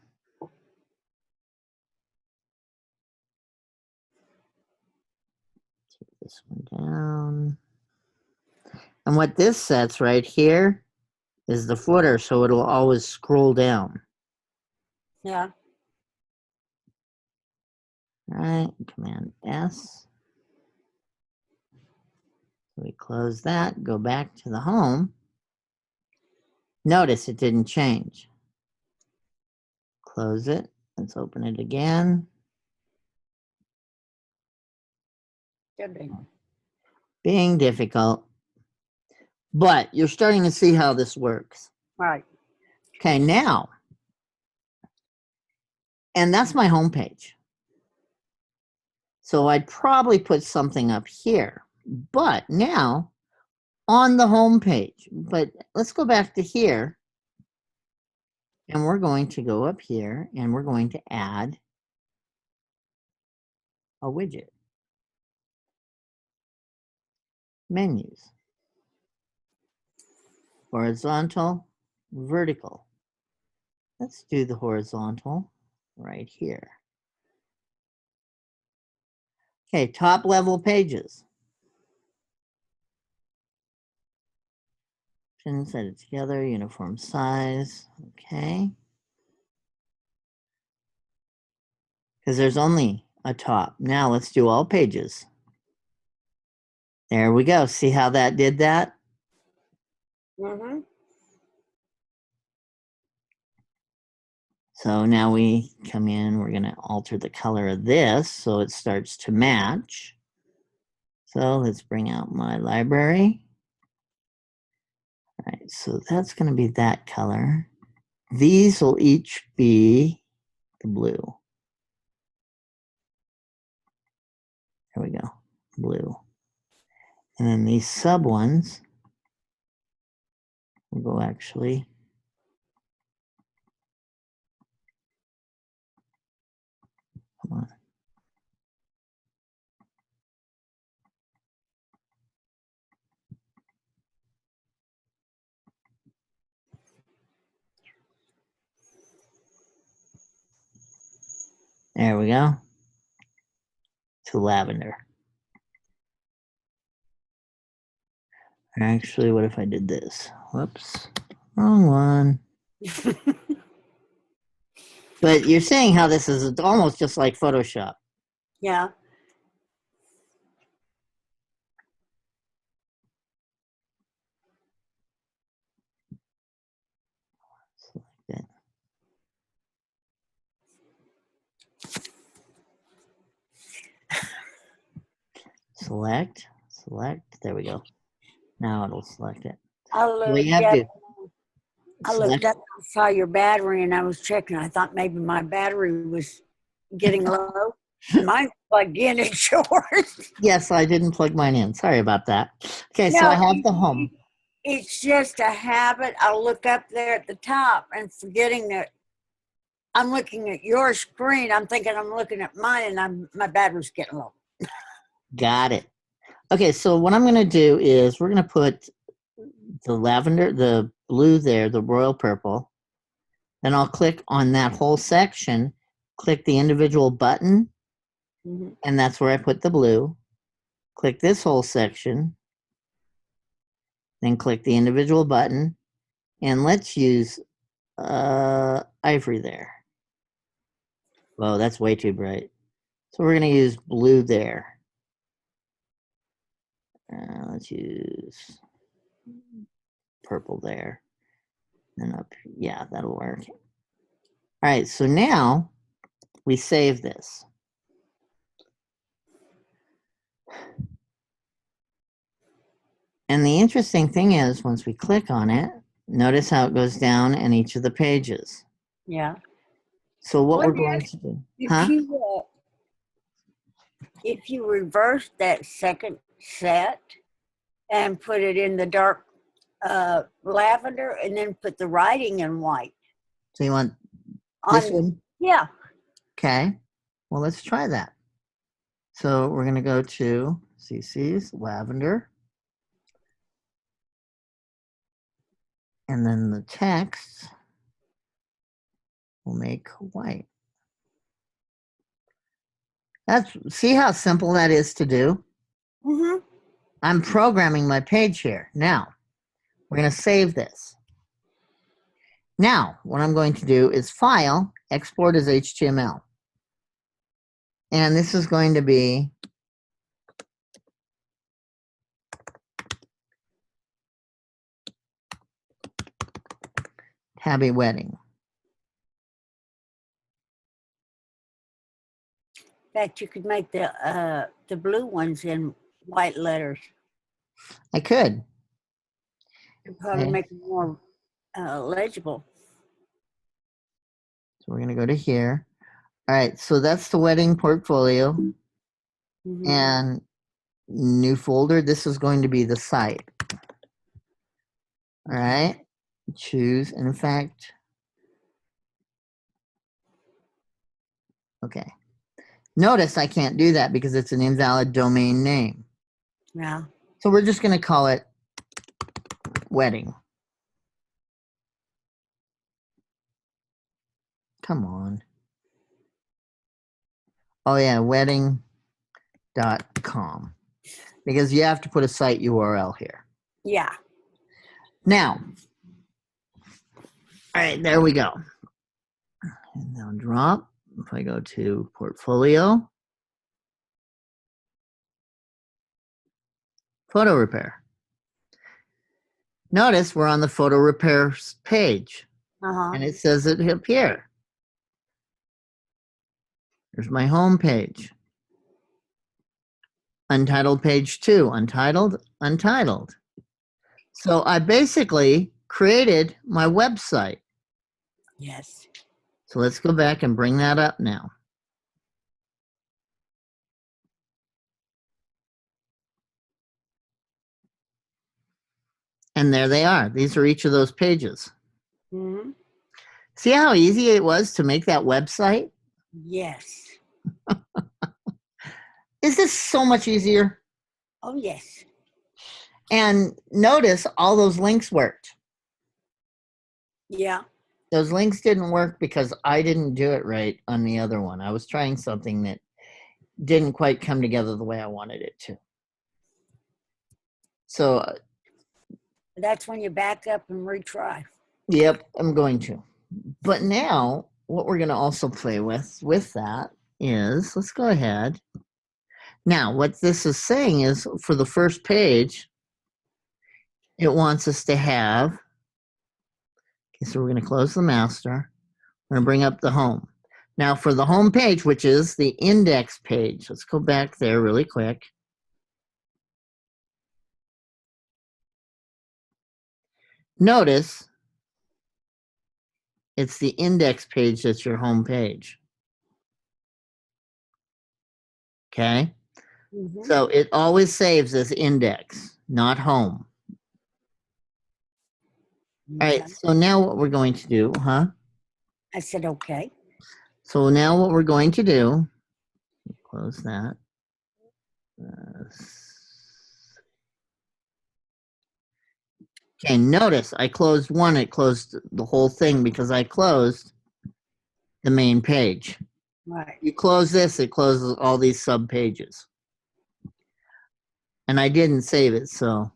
Take this one down. And what this sets right here is the footer, so it'll always scroll down. Yeah. All right, Command S. We close that, go back to the home. Notice it didn't change. Close it. Let's open it again. Being difficult. But you're starting to see how this works. Right. Okay, now, and that's my home page. So I'd probably put something up here. But now, on the home page, but let's go back to here. And we're going to go up here and we're going to add a widget. Menus. Horizontal, vertical. Let's do the horizontal right here. Okay, top level pages. Set it together, uniform size, okay. Because there's only a top. Now let's do all pages. There we go. See how that did that? Mm-hmm. So now we come in, we're going to alter the color of this so it starts to match. So let's bring out my library. All right, so that's going to be that color. These will each be the blue. There we go, blue. And then these sub ones will go actually. Come on. There we go. To lavender. Actually, what if I did this? Whoops, wrong one. But you're seeing how this is almost just like Photoshop. Yeah. Select it. Select, there we go. Now it'll select it. I What looked you have up, to I looked up, I saw your battery and I was checking. I thought maybe my battery was getting low. Mine's plugged in, it's yours. Yes, I didn't plug mine in. Sorry about that. Okay, so I have the home. It's just a habit. I'll look up there at the top and forgetting that I'm looking at your screen. I'm thinking I'm looking at mine and my battery's getting low. Got it. Okay, so what I'm going to do is we're going to put the lavender, the blue there, the royal purple. Then I'll click on that whole section, click the individual button, Mhm. and that's where I put the blue. Click this whole section, then click the individual button, and let's use ivory there. Whoa, that's way too bright. So we're going to use blue there. Let's use purple there. And up, yeah, that'll work. All right, so now we save this. And the interesting thing is, once we click on it, notice how it goes down in each of the pages. Yeah. So what Let we're me going ask to do, if you reverse that second set and put it in the dark lavender and then put the writing in white. So you want this On one? Yeah. Okay. Well, let's try that. So we're going to go to CC's lavender. And then the text will make white. See how simple that is to do? Mm-hmm. I'm programming my page here. Now, we're going to save this. Now, what I'm going to do is File, Export as HTML. And this is going to be Tabby Wedding. In fact, you could make the blue ones in white letters. I could. It'd probably Okay. make it more legible. So we're going to go to here. All right, so that's the wedding portfolio. Mm-hmm. And new folder, this is going to be the site. All right, choose, in fact, okay. Notice I can't do that because it's an invalid domain name. Yeah. So we're just going to call it wedding. Come on. Oh yeah, wedding.com. Because you have to put a site URL here. Yeah. Now, all right, there we go. And now drop. If I go to portfolio, photo repair. Notice we're on the photo repair page, Uh-huh. and it says it up here. There's my home page. Untitled page 2, untitled, untitled. So I basically created my website. Yes. So let's go back and bring that up now. And there they are. These are each of those pages. Mm-hmm. See how easy it was to make that website? Yes. Is this so much easier? Oh, yes. And notice all those links worked. Yeah. Those links didn't work because I didn't do it right on the other one. I was trying something that didn't quite come together the way I wanted it to. So, That's when you back up and retry. yep, I'm going to. But now, what we're going to also play with that is, let's go ahead. Now, what this is saying is for the first page, it wants us to have, okay, so we're going to close the master. We're going to bring up the home. Now, for the home page, which is the index page, let's go back there really quick. Notice it's the index page that's your home page. Okay? Mm-hmm. So it always saves as index, not home. All right, so now what we're going to do, I said, okay. So now what we're going to do, close that. Okay, notice I closed one, it closed the whole thing because I closed the main page. Right. You close this, it closes all these sub pages. And I didn't save it, so. All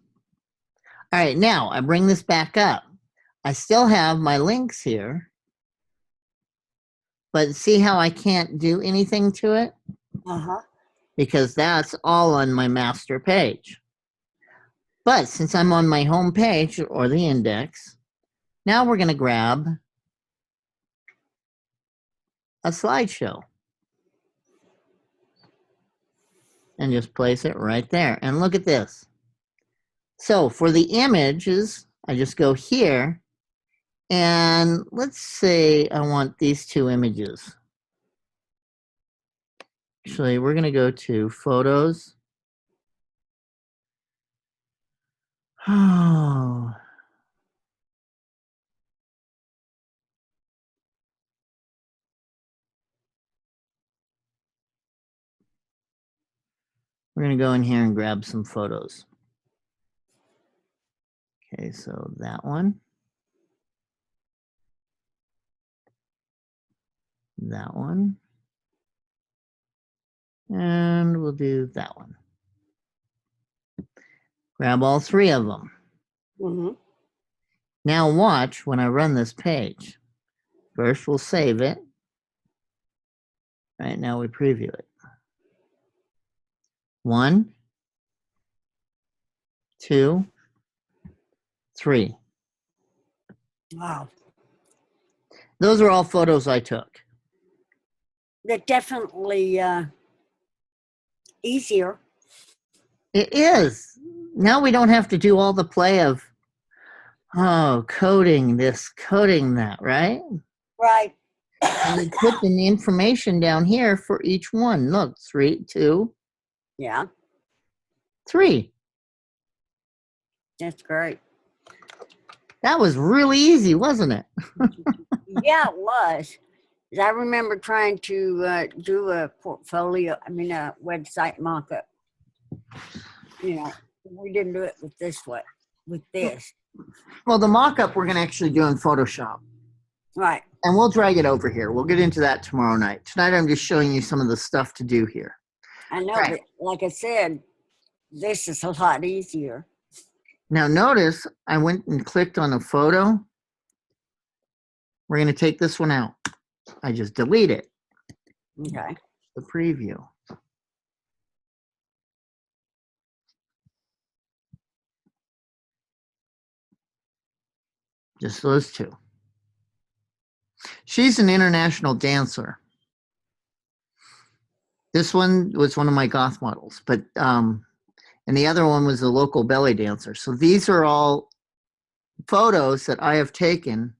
right, now I bring this back up. I still have my links here, but see how I can't do anything to it? Uh-huh. Because that's all on my master page. But since I'm on my home page or the index, now we're going to grab a slideshow and just place it right there. And look at this. So for the images, I just go here and let's say I want these two images. Actually, we're going to go to photos. Oh. We're going to go in here and grab some photos. Okay, so that one. That one. And we'll do that one. Grab all three of them. Mm-hmm. Now watch when I run this page. First, we'll save it. Right now, we preview it. 1, 2, 3. Wow. Those are all photos I took. They're definitely easier. It is. Now we don't have to do all the play of, oh, coding this, coding that, right? Right. And we put the information down here for each one. Look, 3, 2, Yeah, 3. that's great. That was really easy, wasn't it? Yeah, it was. 'Cause I remember trying to do a a website mock-up. You know, we didn't do it with this way, with this. Well, the mock-up we're going to actually do in Photoshop. Right. And we'll drag it over here. We'll get into that tomorrow night. Tonight, I'm just showing you some of the stuff to do here. I know, Right. but like I said, this is a lot easier. Now, notice I went and clicked on a photo. We're going to take this one out. I just delete it. Okay. The preview. Just those two. She's an international dancer. This one was one of my goth models, but and the other one was a local belly dancer. So these are all photos that I have taken,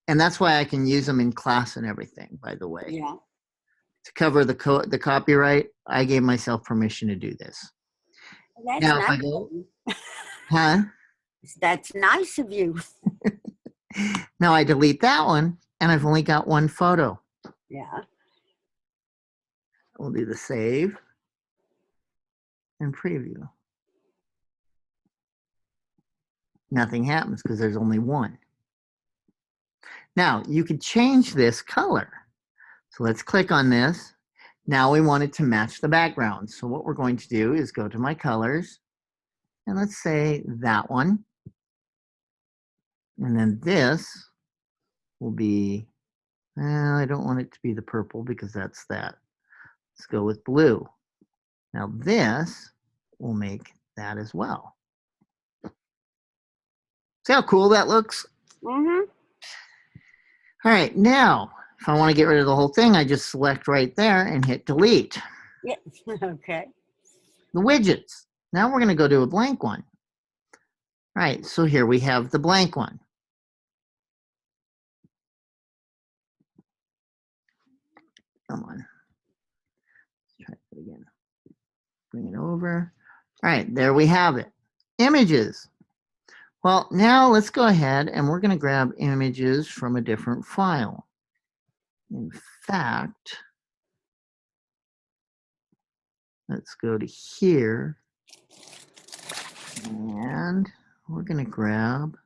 and that's why I can use them in class and everything, by the way. Yeah. To cover the copyright, I gave myself permission to do this. That's Now, if I nice. go, huh? That's nice of you. Now I delete that one, and I've only got one photo. Yeah. We'll do the save and preview. Nothing happens because there's only one. Now, you could change this color. So let's click on this. Now we want it to match the background. So what we're going to do is go to my colors, and let's say that one. And then this will be, well, I don't want it to be the purple because that's that. Let's go with blue. Now this will make that as well. See how cool that looks? Mm-hmm. All right, now, if I want to get rid of the whole thing, I just select right there and hit delete. Yeah. Okay. The widgets. Now we're going to go to a blank one. All right, so here we have the blank one. Come on. Let's try it again. Bring it over. All right, there we have it. Images. Well, now let's go ahead and we're going to grab images from a different file. In fact, let's go to here and we're going to grab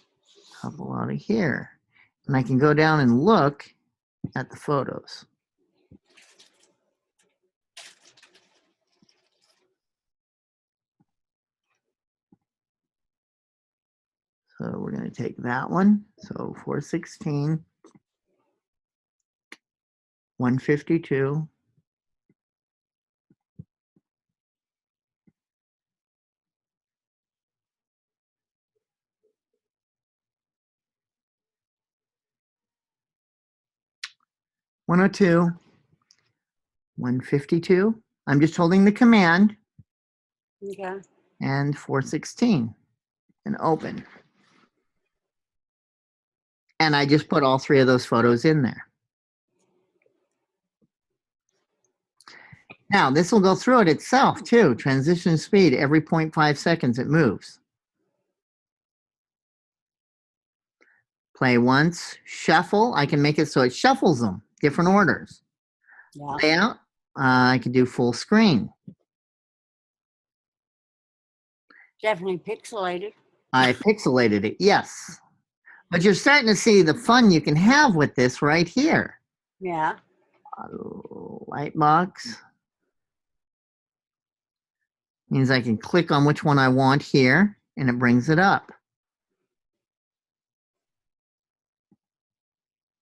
a couple out of here. And I can go down and look at the photos. So we're going to take that one. So 416, 152, 102, 152. I'm just holding the command Okay. and 416 and open. And I just put all three of those photos in there. Now this will go through it itself too. Transition speed, every 0.5 seconds it moves. Play once, shuffle. I can make it so it shuffles them, different orders. Yeah. Layout, I can do full screen. Definitely pixelated. I pixelated it, yes. But you're starting to see the fun you can have with this right here. Yeah. Light box. Means I can click on which one I want here, and it brings it up.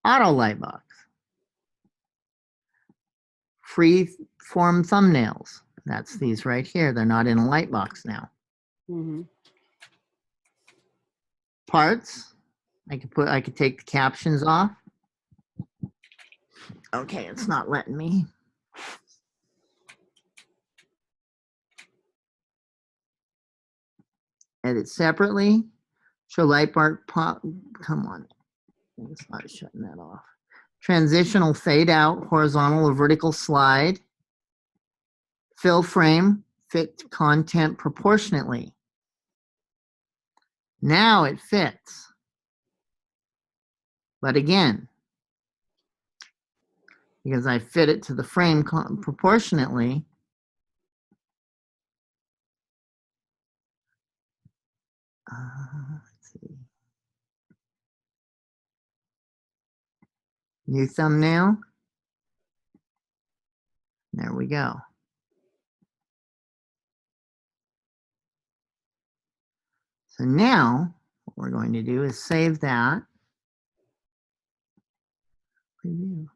Auto light box. Free form thumbnails. That's these right here. They're not in a light box now. Mm-hmm. Parts. I could take the captions off. Okay, it's not letting me. Edit separately. Show light bar pop. Come on. It's not shutting that off. Transitional fade out, horizontal or vertical slide. Fill frame, fit content proportionately. Now it fits. But again, because I fit it to the frame proportionately, let's see. New thumbnail. There we go. So now what we're going to do is save that. Preview.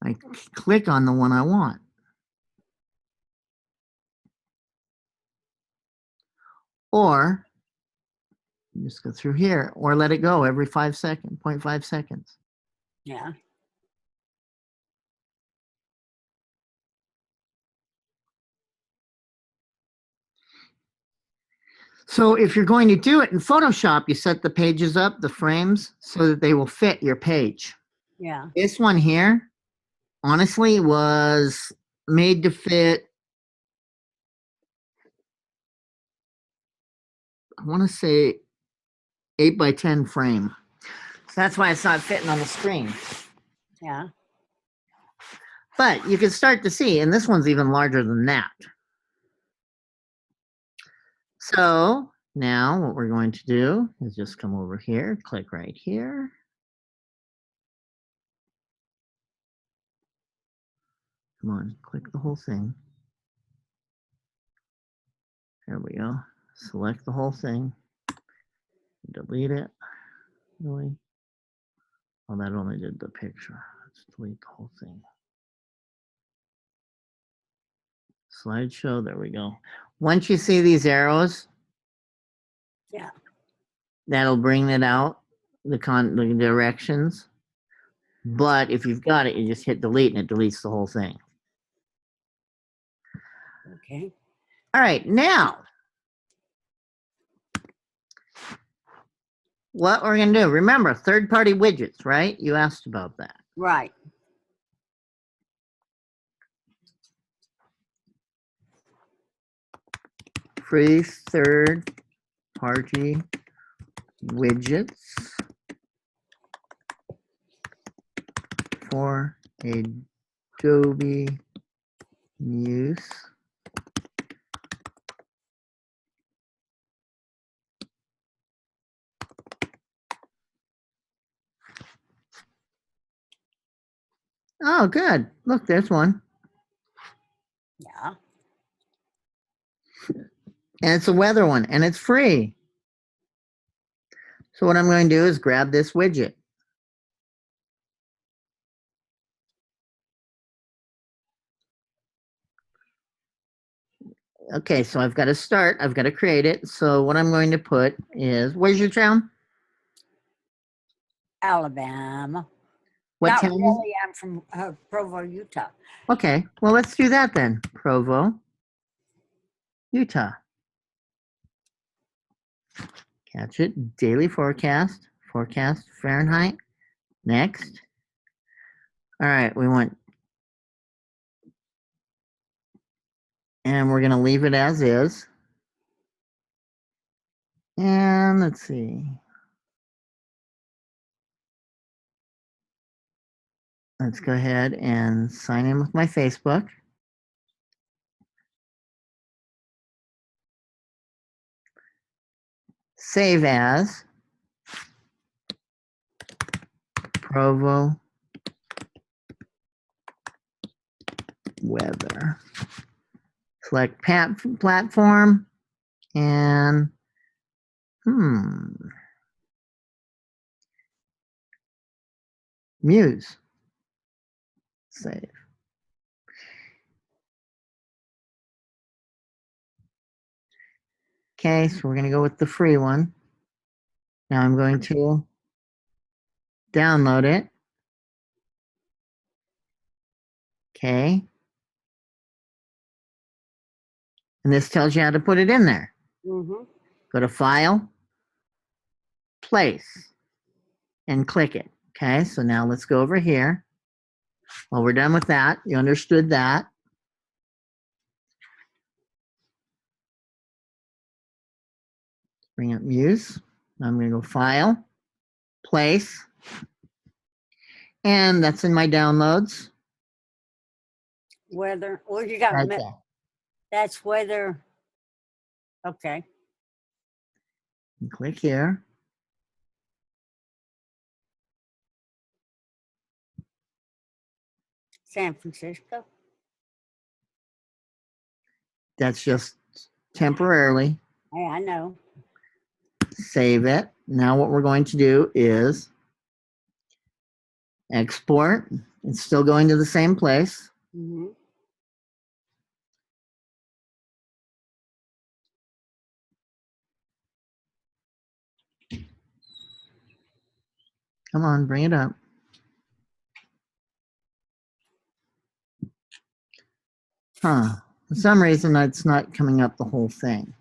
I click on the one I want. Or just go through here, or let it go every 5 seconds, 0.5 seconds. Yeah. So if you're going to do it in Photoshop, you set the pages up, the frames, so that they will fit your page. Yeah. This one here, honestly, was made to fit, I want to say 8 by 10 frame. So that's why it's not fitting on the screen. Yeah. But you can start to see, and this one's even larger than that. So now what we're going to do is just come over here, click right here. Come on, click the whole thing. There we go. Select the whole thing. Delete it. Really? Oh, that only did the picture. Let's delete the whole thing. Slideshow, there we go. Once you see these arrows, Yeah. that'll bring it out, the directions. But if you've got it, you just hit delete and it deletes the whole thing. Okay. All right, now, what we're going to do, remember, third-party widgets, right? You asked about that. Right. Free third-party widgets for Adobe use. Oh, good. Look, there's one. Yeah. And it's a weather one, and it's free. So what I'm going to do is grab this widget. Okay, so I've got to start. I've got to create it. So what I'm going to put is, where's your town? Alabama. What Not town is really. I'm from Provo, Utah. it? Okay, well, let's do that then. Provo, Utah. Catch it. Daily forecast. Forecast Fahrenheit. Next. All right, we want, and we're going to leave it as is. And let's see. Let's go ahead and sign in with my Facebook. Save as Provo weather. Select platform and Muse. Save. Okay, so we're going to go with the free one. Now I'm going to download it. Okay. And this tells you how to put it in there. Mm-hmm. Go to File, Place, and click it. Okay, so now let's go over here. Well, we're done with that. You understood that. Bring up Muse. I'm going to go File, Place, and that's in my downloads. Weather. Well, you got Right there. that's weather. Okay. And click here. San Francisco. That's just temporarily. Hey, I know. Save it. Now what we're going to do is export. It's still going to the same place. Mm-hmm. Come on, bring it up. Huh. For some reason, it's not coming up the whole thing.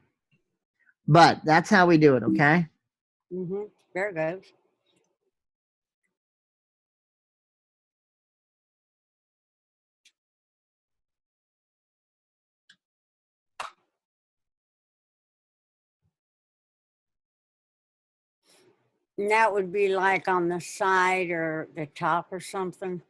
But that's how we do it, okay? Mm-hmm. There it goes. And that would be like on the side or the top or something.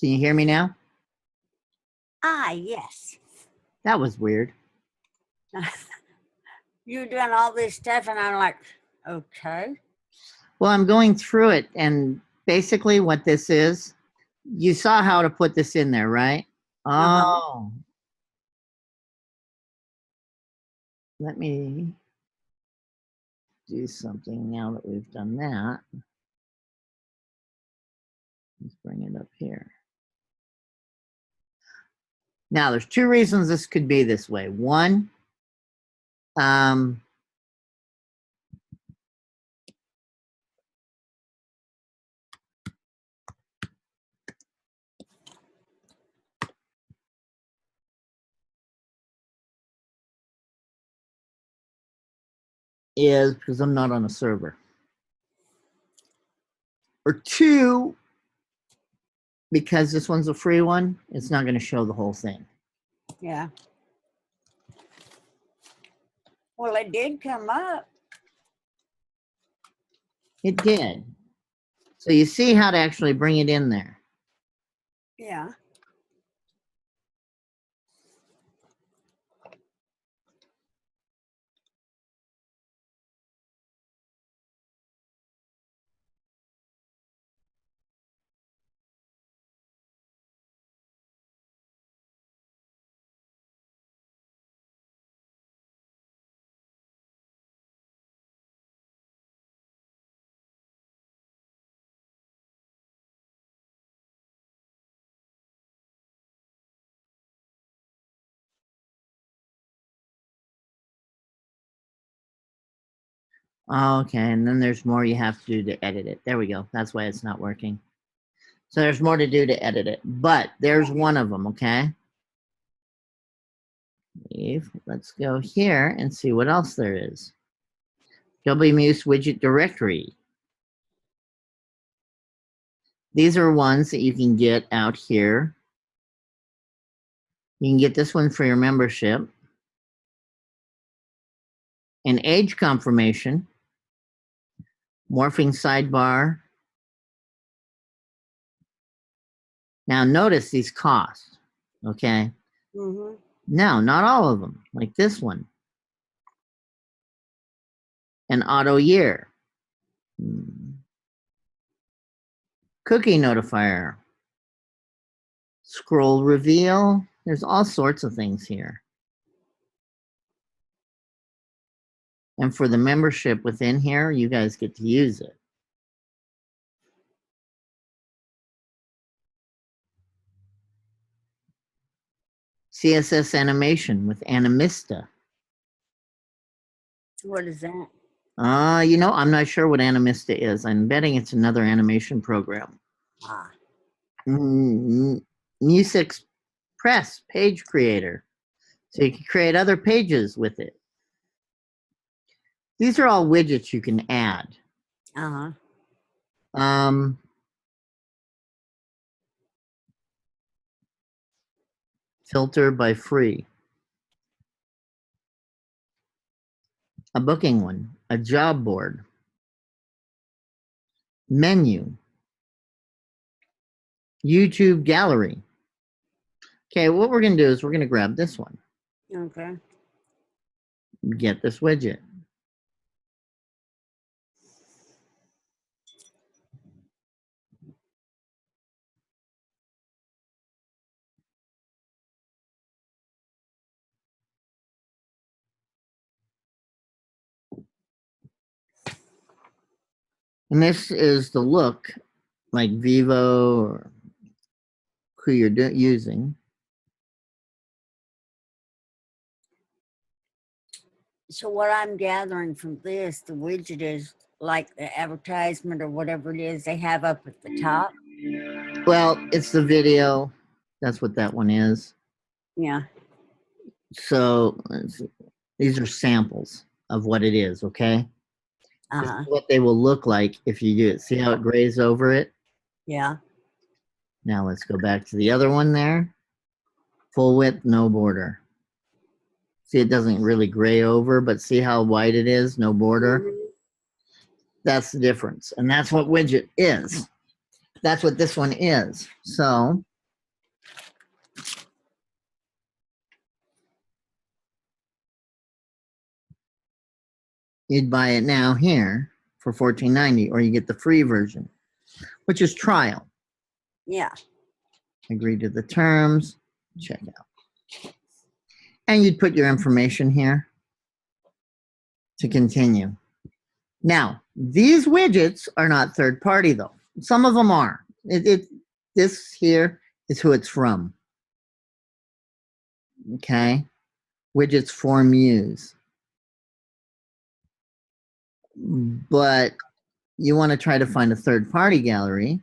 Can you hear me now? Ah, yes. That was weird. You're doing all this stuff, and I'm like, okay. Well, I'm going through it, and basically what this is, you saw how to put this in there, right? Uh-huh. Oh. Let me do something now that we've done that. Let's bring it up here. Now, there's two reasons this could be this way. One, is because I'm not on a server. Or two, because this one's a free one, it's not going to show the whole thing. Yeah. Well, it did come up. It did. So you see how to actually bring it in there. Yeah. Okay, and then there's more you have to do to edit it. There we go. That's why it's not working. So there's more to do to edit it, but there's one of them, okay? Let's go here and see what else there is. WMUSE widget directory. These are ones that you can get out here. You can get this one for your membership. An age confirmation. Morphing sidebar. Now notice these costs, okay? Mm-hmm. No, not all of them, like this one. An auto year. Cookie notifier. Scroll reveal. There's all sorts of things here. And for the membership within here, you guys get to use it. CSS animation with Animista. What is that? You know, I'm not sure what Animista is. I'm betting it's another animation program. Ah. Music Press page creator. So you can create other pages with it. These are all widgets you can add. Uh-huh. Filter by free. A booking one. A job board. Menu. YouTube gallery. Okay, what we're going to do is we're going to grab this one. Okay. Get this widget. And this is the look like Vivo or who you're using. So what I'm gathering from this, the widget is like the advertisement or whatever it is they have up at the top. Well, it's the video. That's what that one is. Yeah. So let's see. These are samples of what it is, okay? This Uh-huh. is what they will look like if you do it. See how it grays over it? Yeah. Now let's go back to the other one there. Full width, no border. See, it doesn't really gray over, but see how white it is, no border? Mhm. That's the difference. And that's what widget is. That's what this one is. So you'd buy it now here for $14.90, or you get the free version, which is trial. Yeah. Agree to the terms, check out. And you'd put your information here to continue. Now, these widgets are not third party though. Some of them are. This here is who it's from. Okay. Widgets for Muse. But you want to try to find a third party gallery.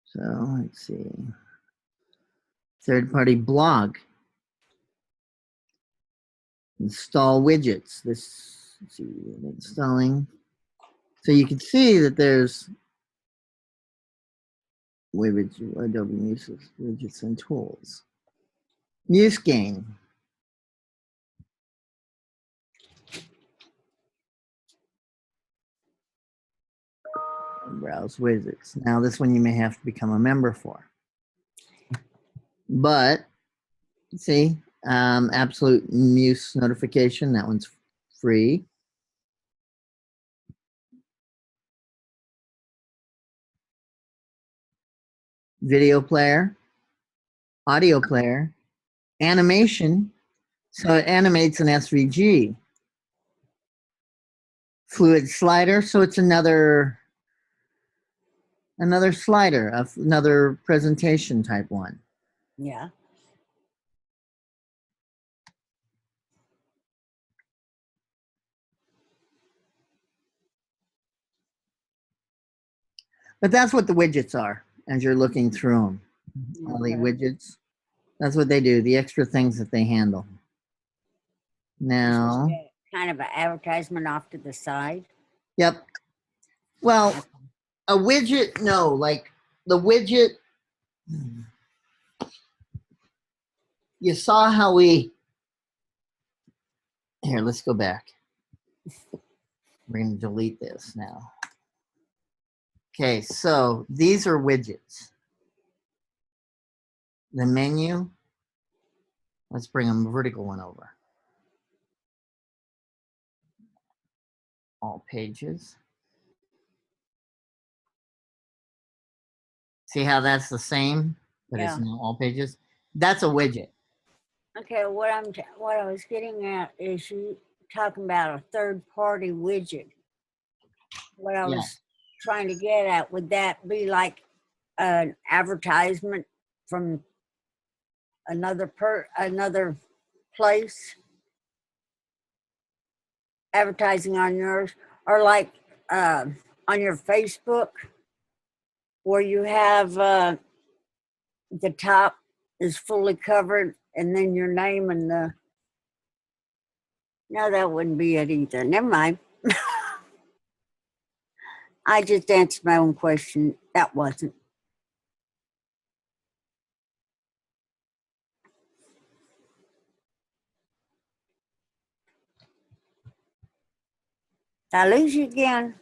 So let's see. Third party blog. Install widgets. This, let's see, installing. So you can see that there's Adobe Muse widgets and tools. MuseGain. Browse widgets. Now this one you may have to become a member for. But see, absolute Muse notification. That one's free. Video player, audio player, animation. So it animates an SVG. Fluid slider. So it's another slider of another presentation type one. Yeah. But that's what the widgets are as you're looking through them. All the Okay. widgets. That's what they do, the extra things that they handle. Now, Kind of an advertisement off to the side. yep. Well, a widget, no, like the widget, you saw how we, here, let's go back. We're going to delete this now. Okay, so these are widgets. The menu, let's bring a vertical one over. All pages. See how that's the same, but Yeah. it's now all pages? That's a widget. Okay, what I was getting at is you talking about a third party widget. What I Yeah. was trying to get at, would that be like an advertisement from another place advertising on yours, or like on your Facebook where you have the top is fully covered and then your name and the, no, that wouldn't be it either. Never mind. I just answered my own question. That wasn't. Did I lose you again?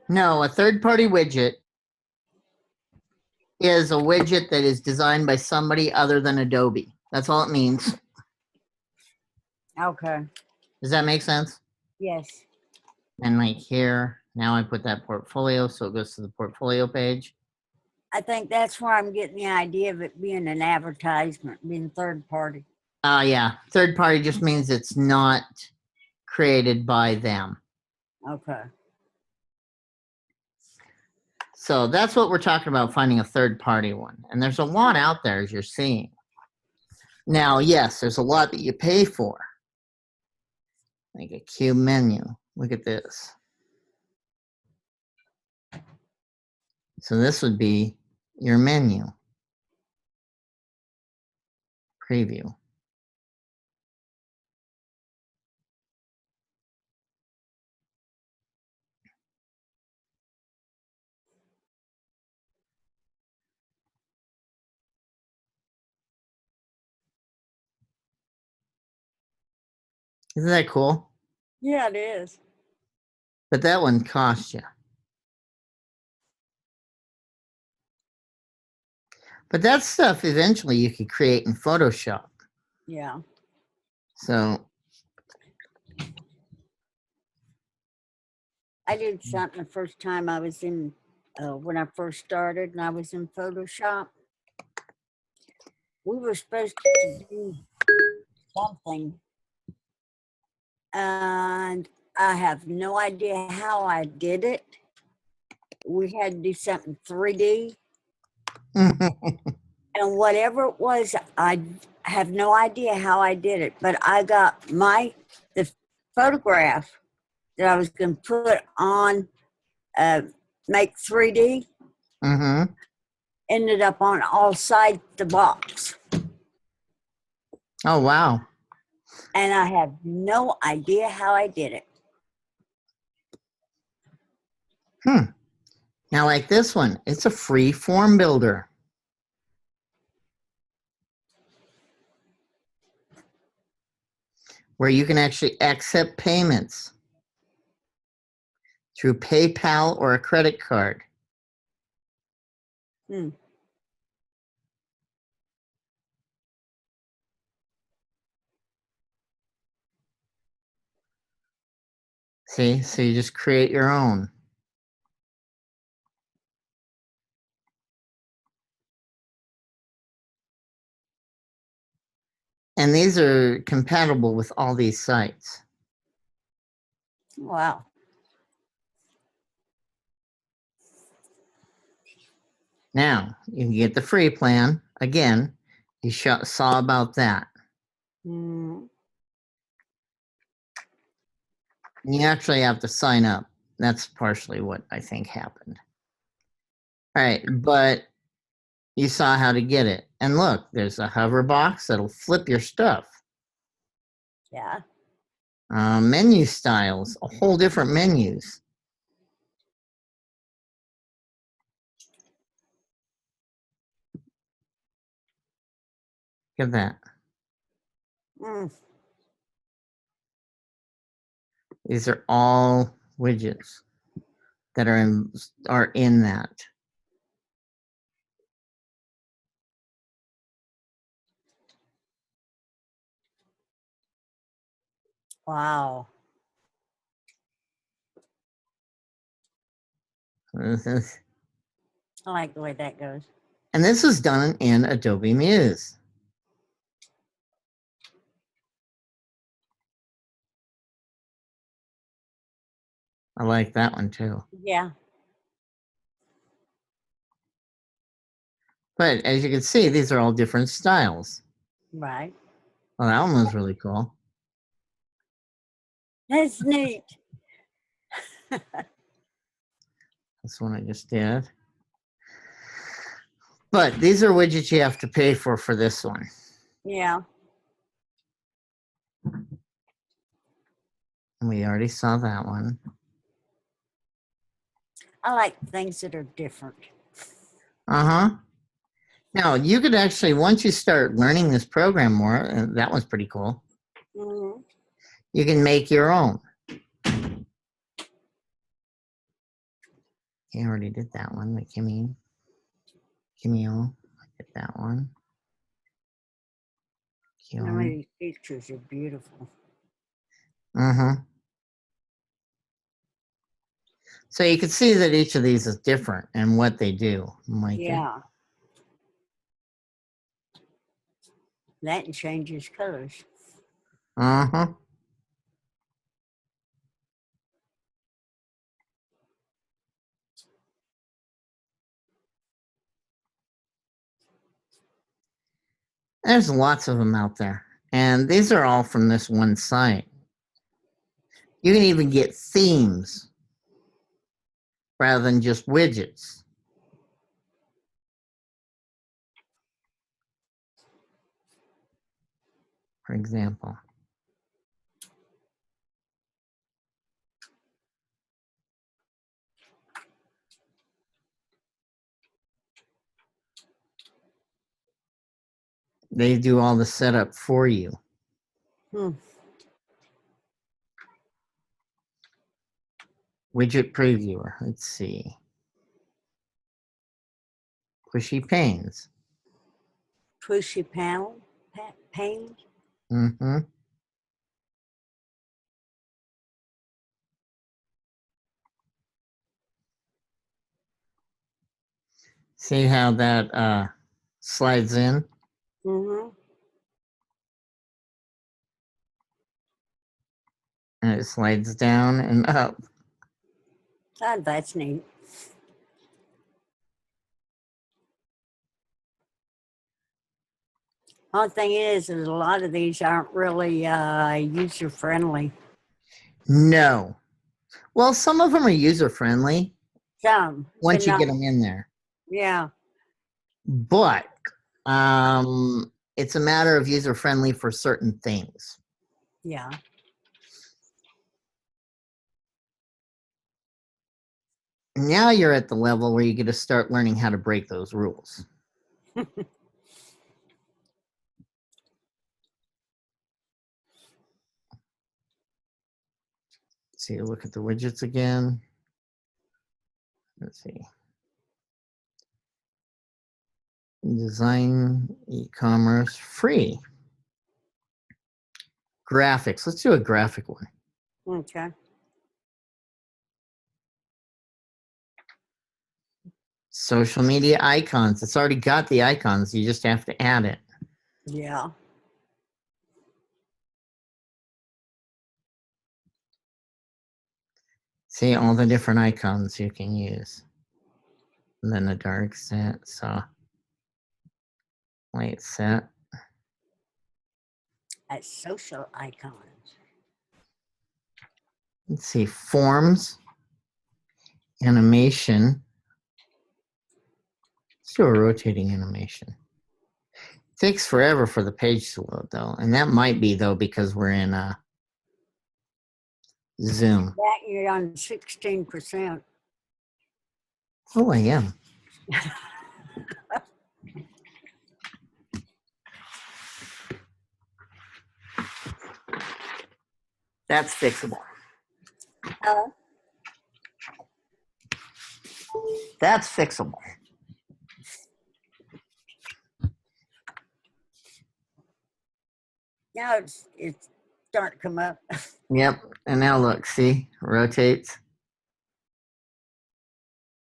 No, a third-party widget is a widget that is designed by somebody other than Adobe. That's all it means. Okay. Does that make sense? Yes. And like here, now I put that portfolio, so it goes to the portfolio page. I think that's where I'm getting the idea of it being an advertisement, being third party. Yeah, third party just means it's not created by them. Okay. So that's what we're talking about, finding a third party one. And there's a lot out there, as you're seeing. Now, yes, there's a lot that you pay for. Like a cube menu. Look at this. So this would be your menu. Preview. Isn't that cool? Yeah, it is. But that one costs you. But that stuff eventually you could create in Photoshop. Yeah. So, I did something the first time I was in, when I first started and I was in Photoshop. We were supposed to do something, and I have no idea how I did it. We had to do something 3D, and whatever it was, I have no idea how I did it, but I got the photograph that I was going to put on make 3D mm-hmm. ended up on all sides the box. Oh, wow. And I have no idea how I did it. Now, like this one, it's a free form builder. Where you can actually accept payments through PayPal or a credit card. Hmm. See, so you just create your own. And these are compatible with all these sites. Wow. Now, you can get the free plan. Again, you saw about that. Hmm. You actually have to sign up. That's partially what I think happened. All right, but you saw how to get it. And look, there's a hover box that'll flip your stuff. Yeah. Menu styles, a whole different menus. Look at that. Mm. These are all widgets that are in that. Wow. I like the way that goes. And this is done in Adobe Muse. I like that one too. Yeah. But as you can see, these are all different styles. Right. Well, that one was really cool. That's neat. This one I just did. But these are widgets you have to pay for this one. Yeah. We already saw that one. I like things that are different. Uh-huh. Now, you could actually, once you start learning this program more, and that one's pretty cool, Mm-hmm. you can make your own. I already did that one, the Kimio. I did that one. Some of these pictures are beautiful. Mm-hmm. So you can see that each of these is different and what they do. Like Yeah. That changes colors. uh-huh. There's lots of them out there. And these are all from this one site. You can even get themes rather than just widgets. For example. They do all the setup for you. Hmm. Widget previewer. Let's see. Pushy panes. pushy pane. Mm-hmm. See how that slides in? Mm-hmm. And it slides down and up. Oh, that's neat. Only thing is a lot of these aren't really user friendly. No. Well, some of them are user-friendly Some, once but you not. get them in there. Yeah, But it's a matter of user-friendly for certain things. yeah. Now you're at the level where you get to start learning how to break those rules. See, look at the widgets again. Let's see. Design, e-commerce, free. Graphics. Let's do a graphic one. Okay. Social media icons. It's already got the icons. You just have to add it. Yeah. See all the different icons you can use. And then the dark set, so light set. As social icons. Let's see, forms, animation. Let's do a rotating animation. Takes forever for the page to load though. And that might be though because we're in Zoom. That you're on 16%. Oh, I am. That's fixable. That's fixable. Now it's starting to come up. Yep. And now look, see, rotates.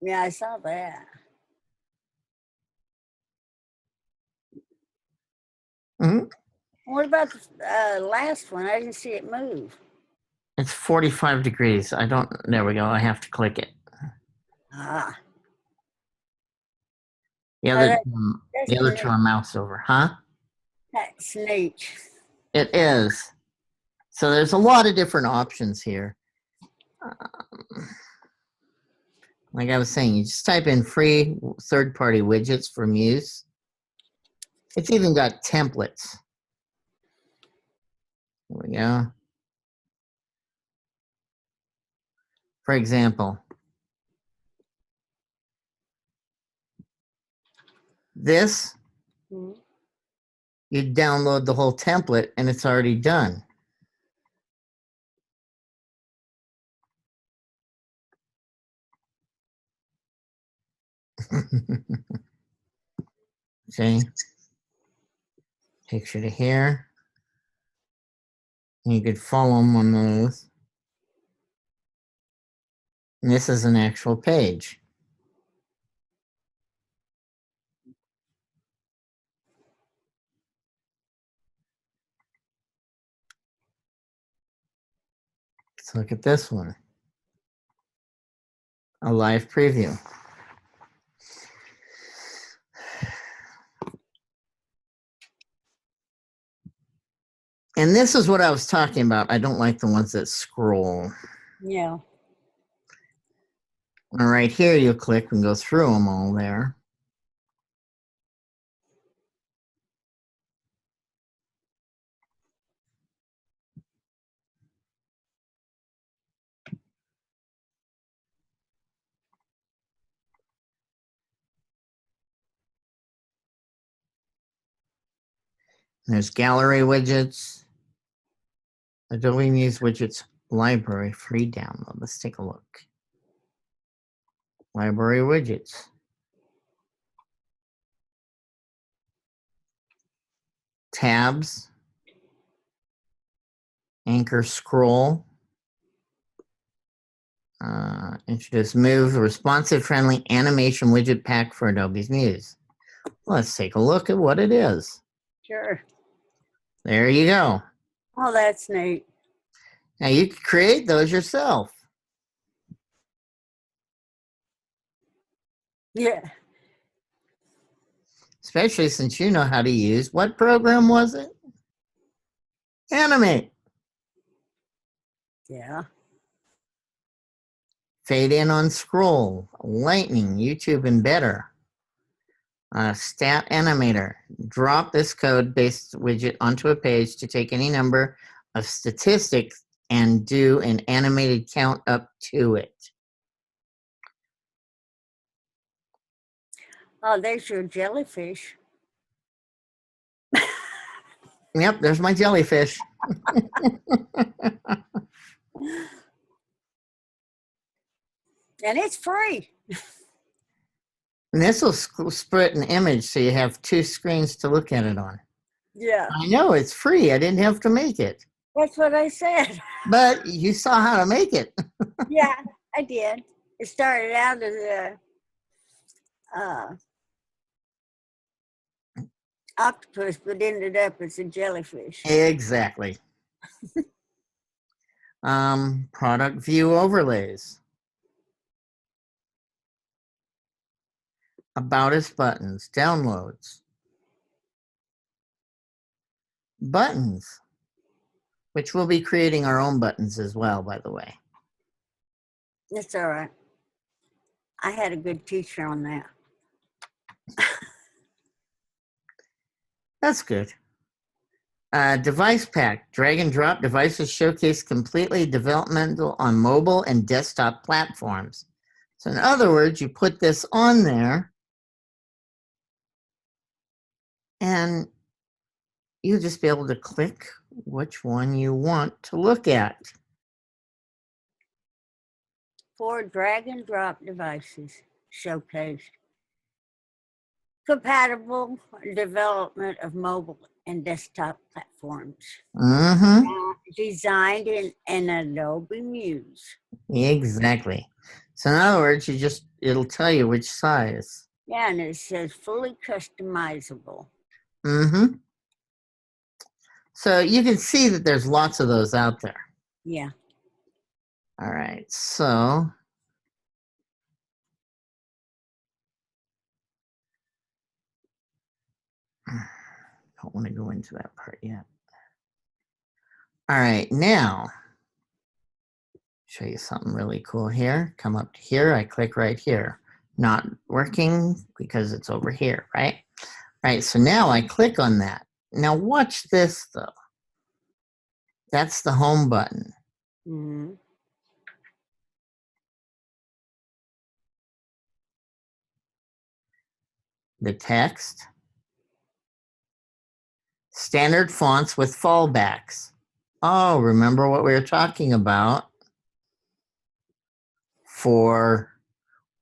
Yeah, I saw that. Mhm. What about the last one? I didn't see it move. It's 45 degrees. I don't, there we go. I have to click it. Ah, The oh, other, that's the other neat. two are mouse over, huh? That's neat. It is. So there's a lot of different options here. Like I was saying, you just type in free third-party widgets for Muse. It's even got templates. There we go. For example, this, Mhm. you download the whole template and it's already done. See? Takes you to here. And you could follow them on those. And this is an actual page. Let's look at this one. A live preview. And this is what I was talking about. I don't like the ones that scroll. Yeah. And right here, you click and go through them all there. There's gallery widgets. Adobe Muse widgets library free download. Let's take a look. Library widgets. tabs, anchor scroll, introduce move, responsive friendly animation widget pack for Adobe's Muse. Let's take a look at what it is. Sure. There you go. Oh, that's neat. Now you can create those yourself. Yeah. Especially since you know how to use, what program was it? Animate. Yeah. Fade in on scroll, lightning, YouTube embedder, stat animator. Drop this code-based widget onto a page to take any number of statistics and do an animated count up to it. Oh, there's your jellyfish. Yep, there's my jellyfish. And it's free. And this will split an image so you have two screens to look at it on. Yeah. I know, it's free. I didn't have to make it. That's what I said. But you saw how to make it. Yeah, I did. It started out as a octopus, but ended up as a jellyfish. Exactly. Product view overlays. About us buttons, downloads. Buttons, which we'll be creating our own buttons as well, by the way. It's all right. I had a good teacher on that. That's good. Device pack, drag and drop devices showcased completely developmental on mobile and desktop platforms. So in other words, you put this on there and you'll just be able to click which one you want to look at. 4 drag and drop devices showcased. Compatible development of mobile and desktop platforms. Mm-hmm. Designed in an Adobe Muse. Exactly. So in other words, it'll tell you which size. Yeah, and it says fully customizable. Mm-hmm. So you can see that there's lots of those out there. Yeah. All right, so don't want to go into that part yet. All right, now show you something really cool here. Come up to here, I click right here. Not working because it's over here, right? All right, so now I click on that. Now watch this though. That's the home button. Mm-hmm. The text. Standard fonts with fallbacks. Oh, remember what we were talking about for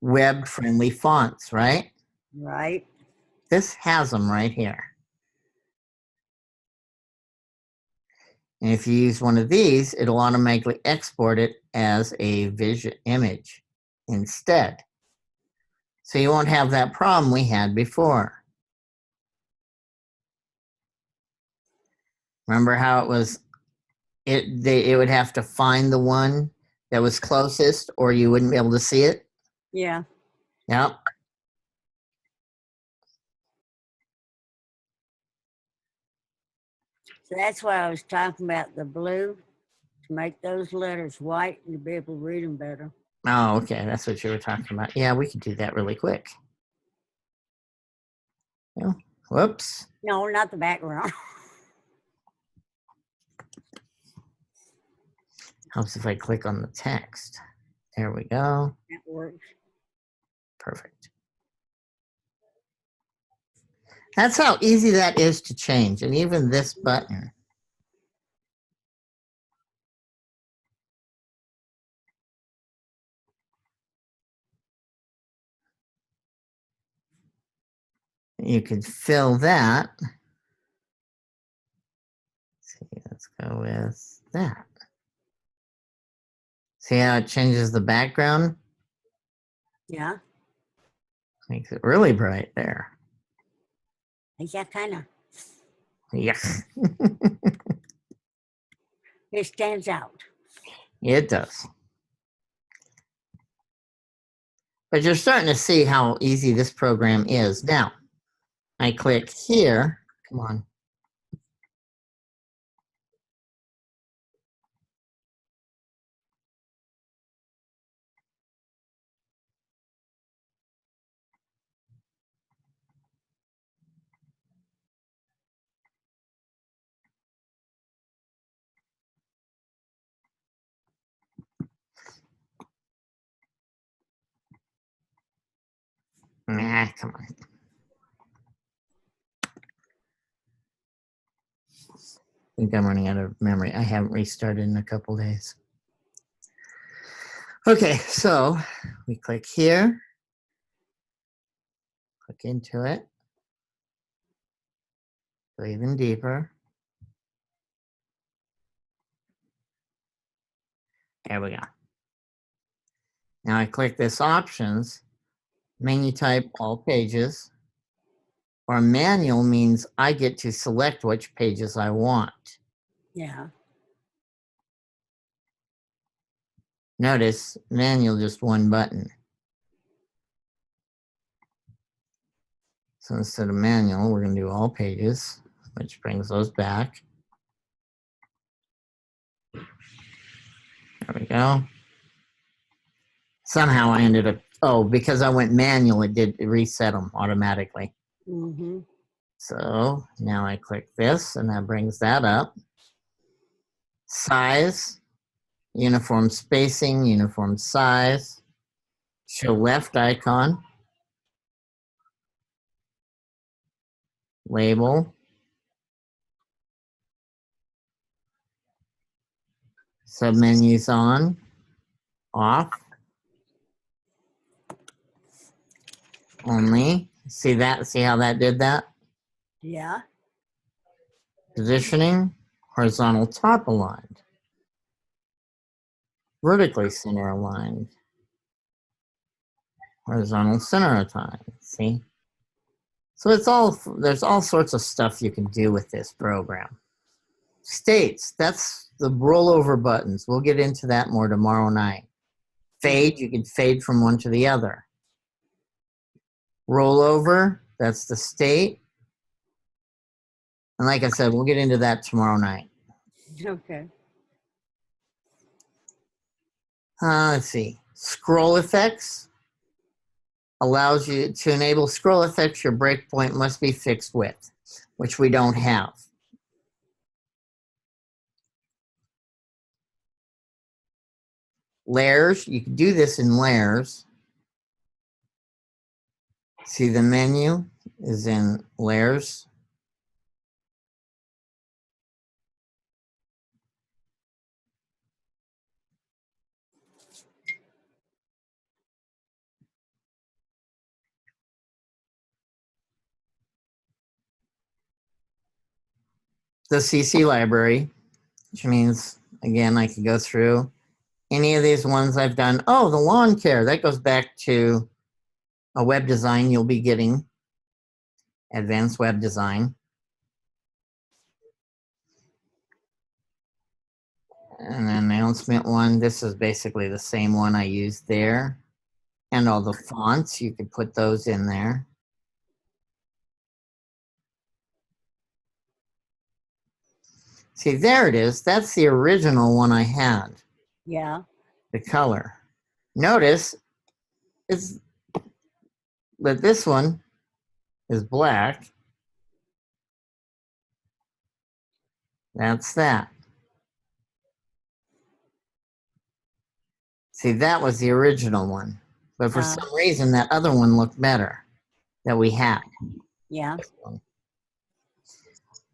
web-friendly fonts, right? Right. This has them right here. And if you use one of these, it'll automatically export it as a visual image instead. So you won't have that problem we had before. Remember how it was, it would have to find the one that was closest or you wouldn't be able to see it? Yeah. Yep. So that's why I was talking about the blue, to make those letters white and to be able to read them better. Oh, okay. That's what you were talking about. Yeah, we could do that really quick. Yeah. Whoops. No, not the background. Helps if I click on the text. There we go. That works. Perfect. That's how easy that is to change. And even this button. You could fill that Let's go with that. See how it changes the background? Yeah. Makes it really bright there. Yeah, kind of. Yes, It stands out. it does. But you're starting to see how easy this program is. Now, I click here. Come on. Nah, come on. I think I'm running out of memory. I haven't restarted in a couple days. Okay, so we click here. Click into it. Go even deeper. There we go. Now I click this options. Menu type all pages. Or manual means I get to select which pages I want. Yeah. Notice manual just one button. So instead of manual, we're going to do all pages, which brings those back. There we go. Somehow I ended up, oh, because I went manual, it reset them automatically. Mm-hmm. So now I click this and that brings that up. Size, uniform spacing, uniform size. Show left icon. Label. Submenus on, off. Only. See that? See how that did that? Yeah. Positioning, horizontal top aligned. Vertically center aligned. Horizontal center aligned. See? So it's all, there's all sorts of stuff you can do with this program. States, that's the rollover buttons. We'll get into that more tomorrow night. Fade, you can fade from one to the other. Rollover, that's the state. And like I said, we'll get into that tomorrow night. Okay. Let's see. Scroll effects allows you to enable scroll effects. Your breakpoint must be fixed with, which we don't have. Layers, you can do this in layers. See, the menu is in layers. The CC library, which means, again, I can go through any of these ones I've done. Oh, the lawn care, that goes back to a web design you'll be getting, advanced web design. And then announcement one, this is basically the same one I used there. And all the fonts, you could put those in there. See, there it is. That's the original one I had, Yeah. the color. Notice it's that this one is black. That's that. See, that was the original one. But for some reason, that other one looked better that we had. Yeah.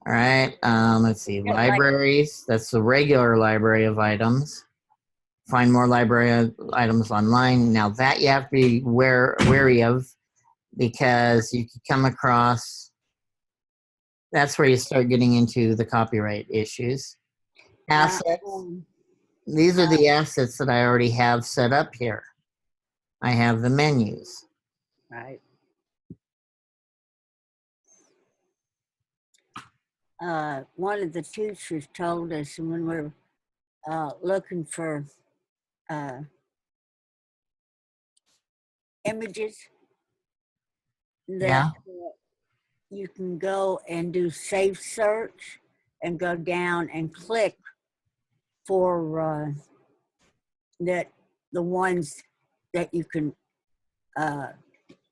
All right, let's see, libraries. That's the regular library of items. Find more library items online. Now that you have to be wary of because you could come across, that's where you start getting into the copyright issues. Assets. These are the assets that I already have set up here. I have the menus. Right. One of the teachers told us when we're looking for images that Yeah. you can go and do safe search and go down and click for the ones that you can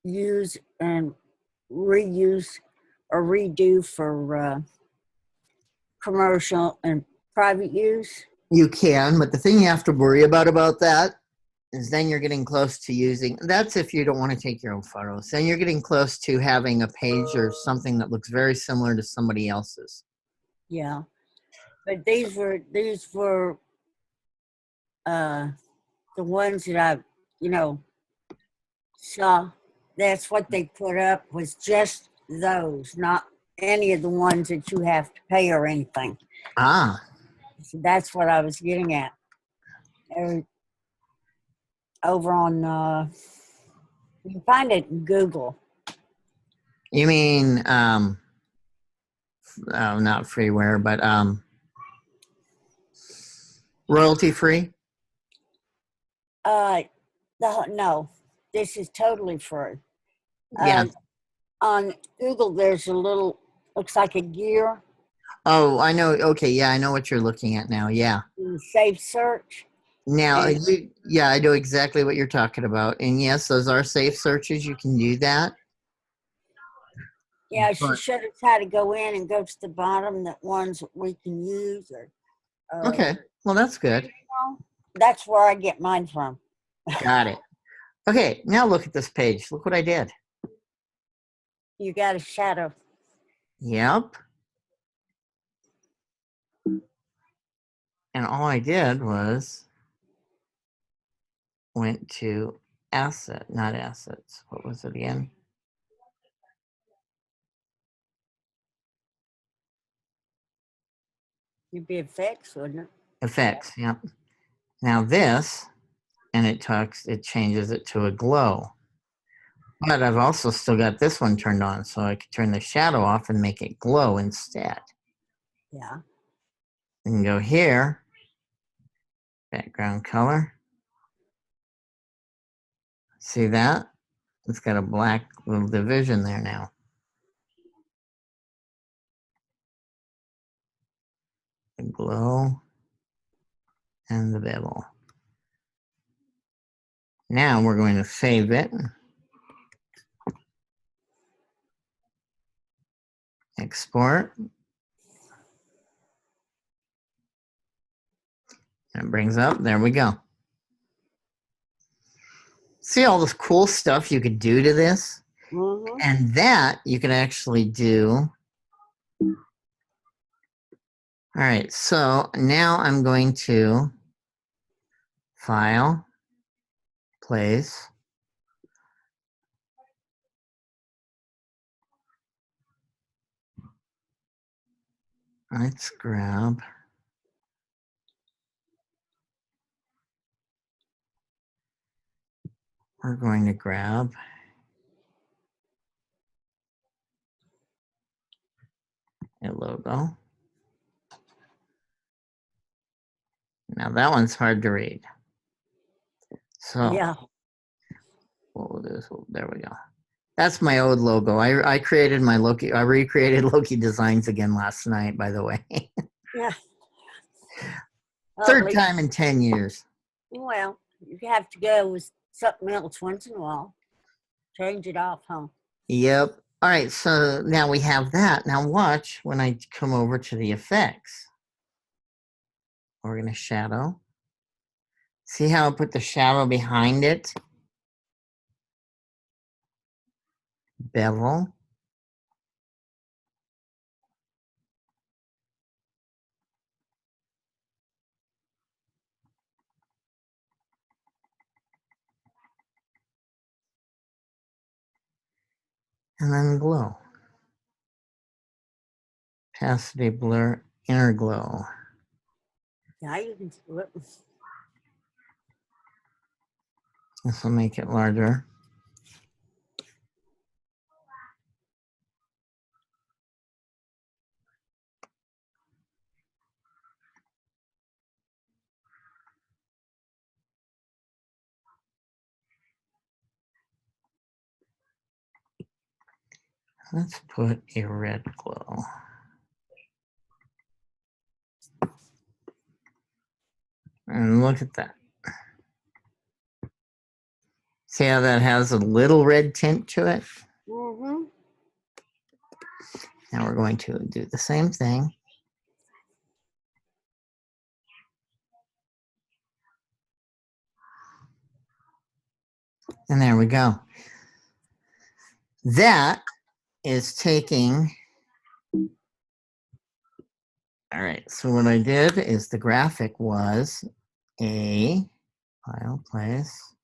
use and reuse or redo for commercial and private use. You can, but the thing you have to worry about that is then you're getting close to using, that's if you don't want to take your own photos. Then you're getting close to having a page or something that looks very similar to somebody else's. Yeah, but these were the ones that I, saw. That's what they put up was just those, not any of the ones that you have to pay or anything. Ah, So that's what I was getting at. Over on, you can find it in Google. you mean, oh, not freeware, but royalty free? No, this is totally free. Yeah. On Google, there's a little, looks like a gear. Oh, I know. Okay, yeah, I know what you're looking at now. Yeah. Safe search. Now, And- yeah, I know exactly what you're talking about. And yes, those are safe searches. You can do that. Yeah, she But- showed us how to go in and go to the bottom, that ones that we can use. Okay, well, that's good. That's where I get mine from. Got it. Okay, now look at this page. Look what I did. You got a shadow. Yep. And all I did was went to asset, not assets. What was it again? You'd be effects, wouldn't it? Effects. Yep. Now this, and it changes it to a glow. But I've also still got this one turned on, so I could turn the shadow off and make it glow instead. Yeah. You can go here, background color. See that? It's got a black little division there now. The glow and the bevel. Now we're going to save it. Export. And it brings up, there we go. See all this cool stuff you could do to this? Mm-hmm. And that you can actually do. All right, so now I'm going to File, Place. Let's grab. We're going to grab a logo. Now that one's hard to read. So Yeah. what will this? There we go. That's my old logo. I created my Loki. I recreated Loki designs again last night, by the way. Yeah. Well, Third at least- time in 10 years. Well, you have to go with something else once in a while. Change it off, huh? Yep. All right, so now we have that. Now watch when I come over to the effects. We're going to shadow. See how I put the shadow behind it? Bevel. And then glow. Opacity, blur, inner glow. Now you can. Whoop. This will make it larger. Let's put a red glow. And look at that. See how that has a little red tint to it? Mm-hmm. Now we're going to do the same thing. And there we go. That is taking, all right, so what I did is the graphic was a file place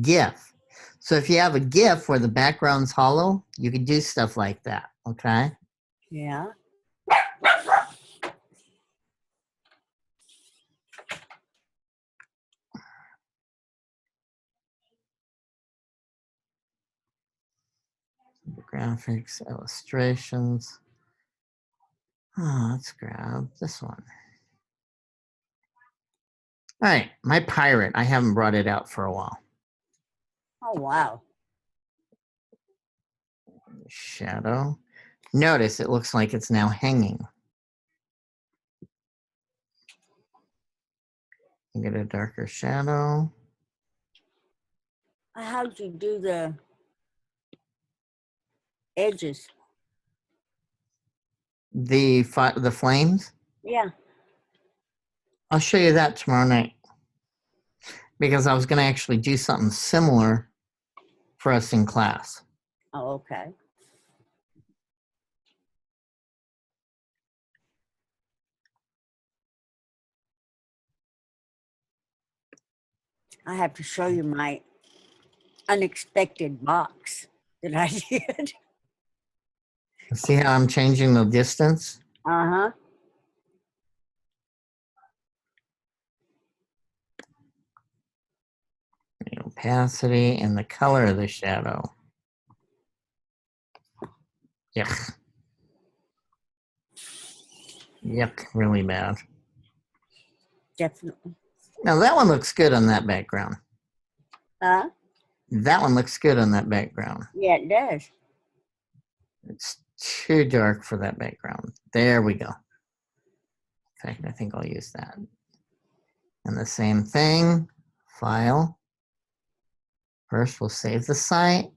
GIF. So if you have a GIF where the background's hollow, you can do stuff like that, okay? Yeah. Graphics, illustrations. Oh, let's grab this one. All right, my pirate. I haven't brought it out for a while. Oh, wow. Shadow. Notice it looks like it's now hanging. Get a darker shadow. How'd you do the edges? The flames. Yeah. I'll show you that tomorrow night. Because I was going to actually do something similar for us in class. Oh, okay. I have to show you my unexpected box that I did. See how I'm changing the distance? Uh-huh. The opacity and the color of the shadow. Yuck. Yuck, really bad. Definitely. Now that one looks good on that background. Huh? That one looks good on that background. Yeah, it does. It's too dark for that background. There we go. In fact, I think I'll use that. And the same thing, file. First, we'll save the site.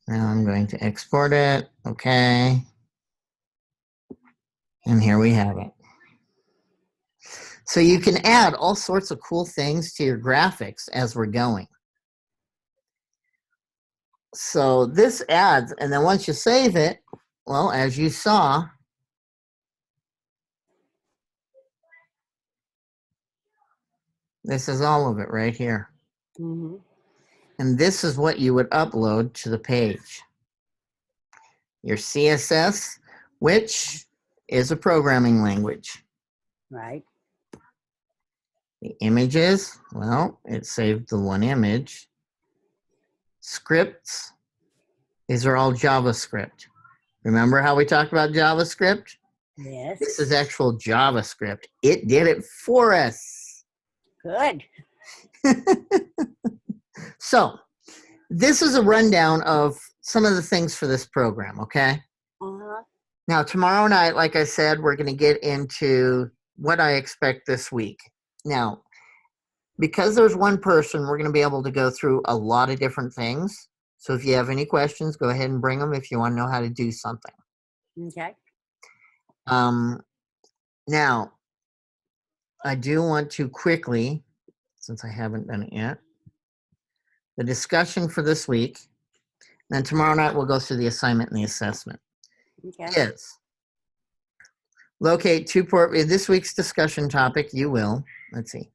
Now I'm going to export it. Okay. And here we have it. So you can add all sorts of cool things to your graphics as we're going. So this adds, and then once you save it, well, as you saw, this is all of it right here. Mm-hmm. And this is what you would upload to the page. Your CSS, which is a programming language. Right. The images, well, it saved the one image. Scripts, these are all JavaScript. Remember how we talked about JavaScript? Yes. This is actual JavaScript. It did it for us. Good. So, this is a rundown of some of the things for this program, okay? Uh-huh. Now, tomorrow night, like I said, we're going to get into what I expect this week. Now, because there's one person, we're going to be able to go through a lot of different things. So if you have any questions, go ahead and bring them if you want to know how to do something. Okay. Now, I do want to quickly, since I haven't done it yet, the discussion for this week, then tomorrow night we'll go through the assignment and the assessment, Okay. is locate this week's discussion topic, you will, let's see,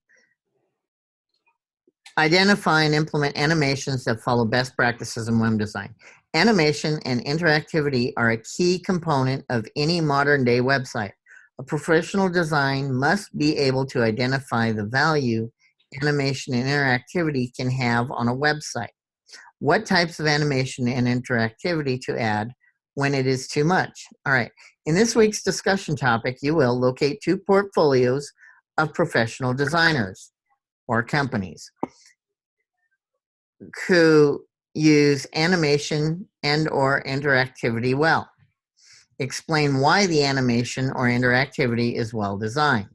identify and implement animations that follow best practices in web design. Animation and interactivity are a key component of any modern day website. A professional design must be able to identify the value animation and interactivity can have on a website. What types of animation and interactivity to add when it is too much? All right. In this week's discussion topic, you will locate 2 portfolios of professional designers or companies who use animation and or interactivity well. Explain why the animation or interactivity is well designed.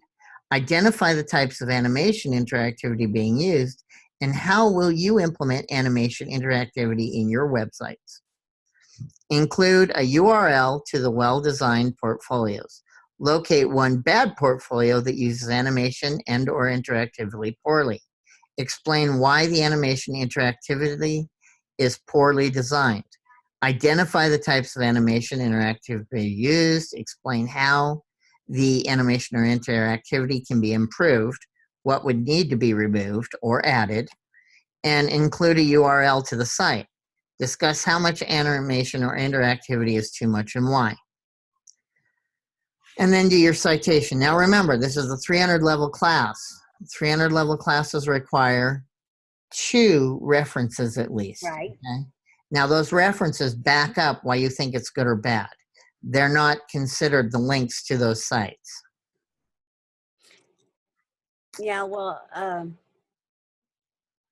Identify the types of animation interactivity being used and how will you implement animation interactivity in your websites. Include a URL to the well-designed portfolios. Locate one bad portfolio that uses animation and or interactivity poorly. Explain why the animation interactivity is poorly designed. Identify the types of animation interactivity used. Explain how the animation or interactivity can be improved, what would need to be removed or added, and include a URL to the site. Discuss how much animation or interactivity is too much and why. And then do your citation. Now remember, this is a 300 level class. 300 level classes require 2 references at least. Right. Okay? Now those references back up why you think it's good or bad. They're not considered the links to those sites. Yeah, well, I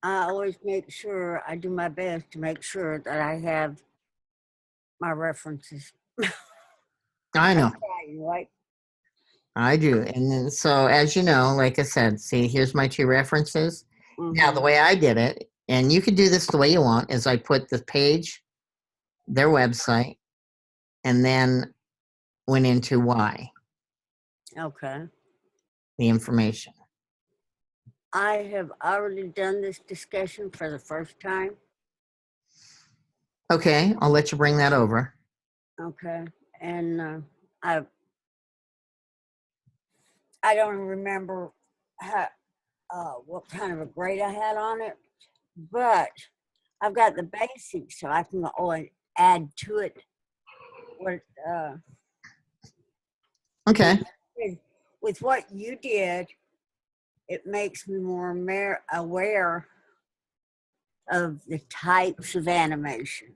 always make sure I do my best to make sure that I have my references. I know. Right? I do. And then, so as you know, like I said, see, here's my 2 references. Now, the way I did it, and you can do this the way you want, is I put the page, their website, and then went into why, Okay. the information. I have already done this discussion for the first time. Okay, I'll let you bring that over. Okay. And I don't remember how, what kind of a grade I had on it, but I've got the basics, so I can always add to it. What Okay. with what you did, it makes me more aware of the types of animation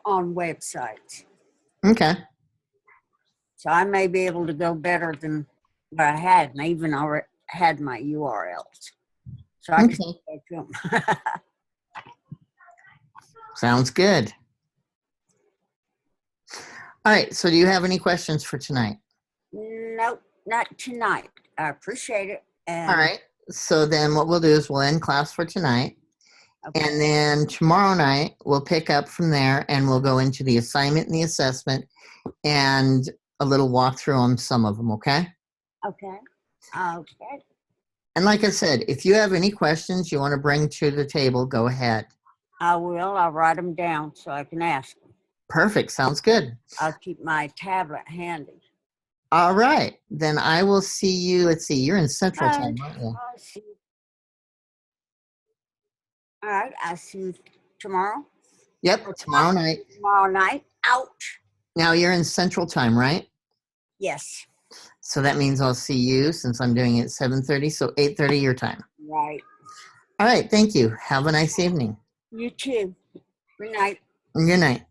on websites. Okay. So I may be able to go better than what I had, and I even already had my URLs. So I just Okay. go to them. Sounds good. All right, so do you have any questions for tonight? Nope, not tonight. I appreciate it. And All right, so then what we'll do is we'll end class for tonight. okay. And then tomorrow night, we'll pick up from there and we'll go into the assignment and the assessment and a little walkthrough on some of them, okay? Okay. Okay. And like I said, if you have any questions you want to bring to the table, go ahead. I will. I'll write them down so I can ask them. Perfect, sounds good. I'll keep my tablet handy. All right, then I will see you, let's see, you're in Central Time, aren't you? I'll see you. All right. I'll see you tomorrow. Yep, tomorrow night. Tomorrow night. Ouch. Now you're in Central Time, right? Yes. So that means I'll see you since I'm doing it at 7:30, so 8:30 your time. Right. All right, thank you. Have a nice evening. You too. Good night. Good night.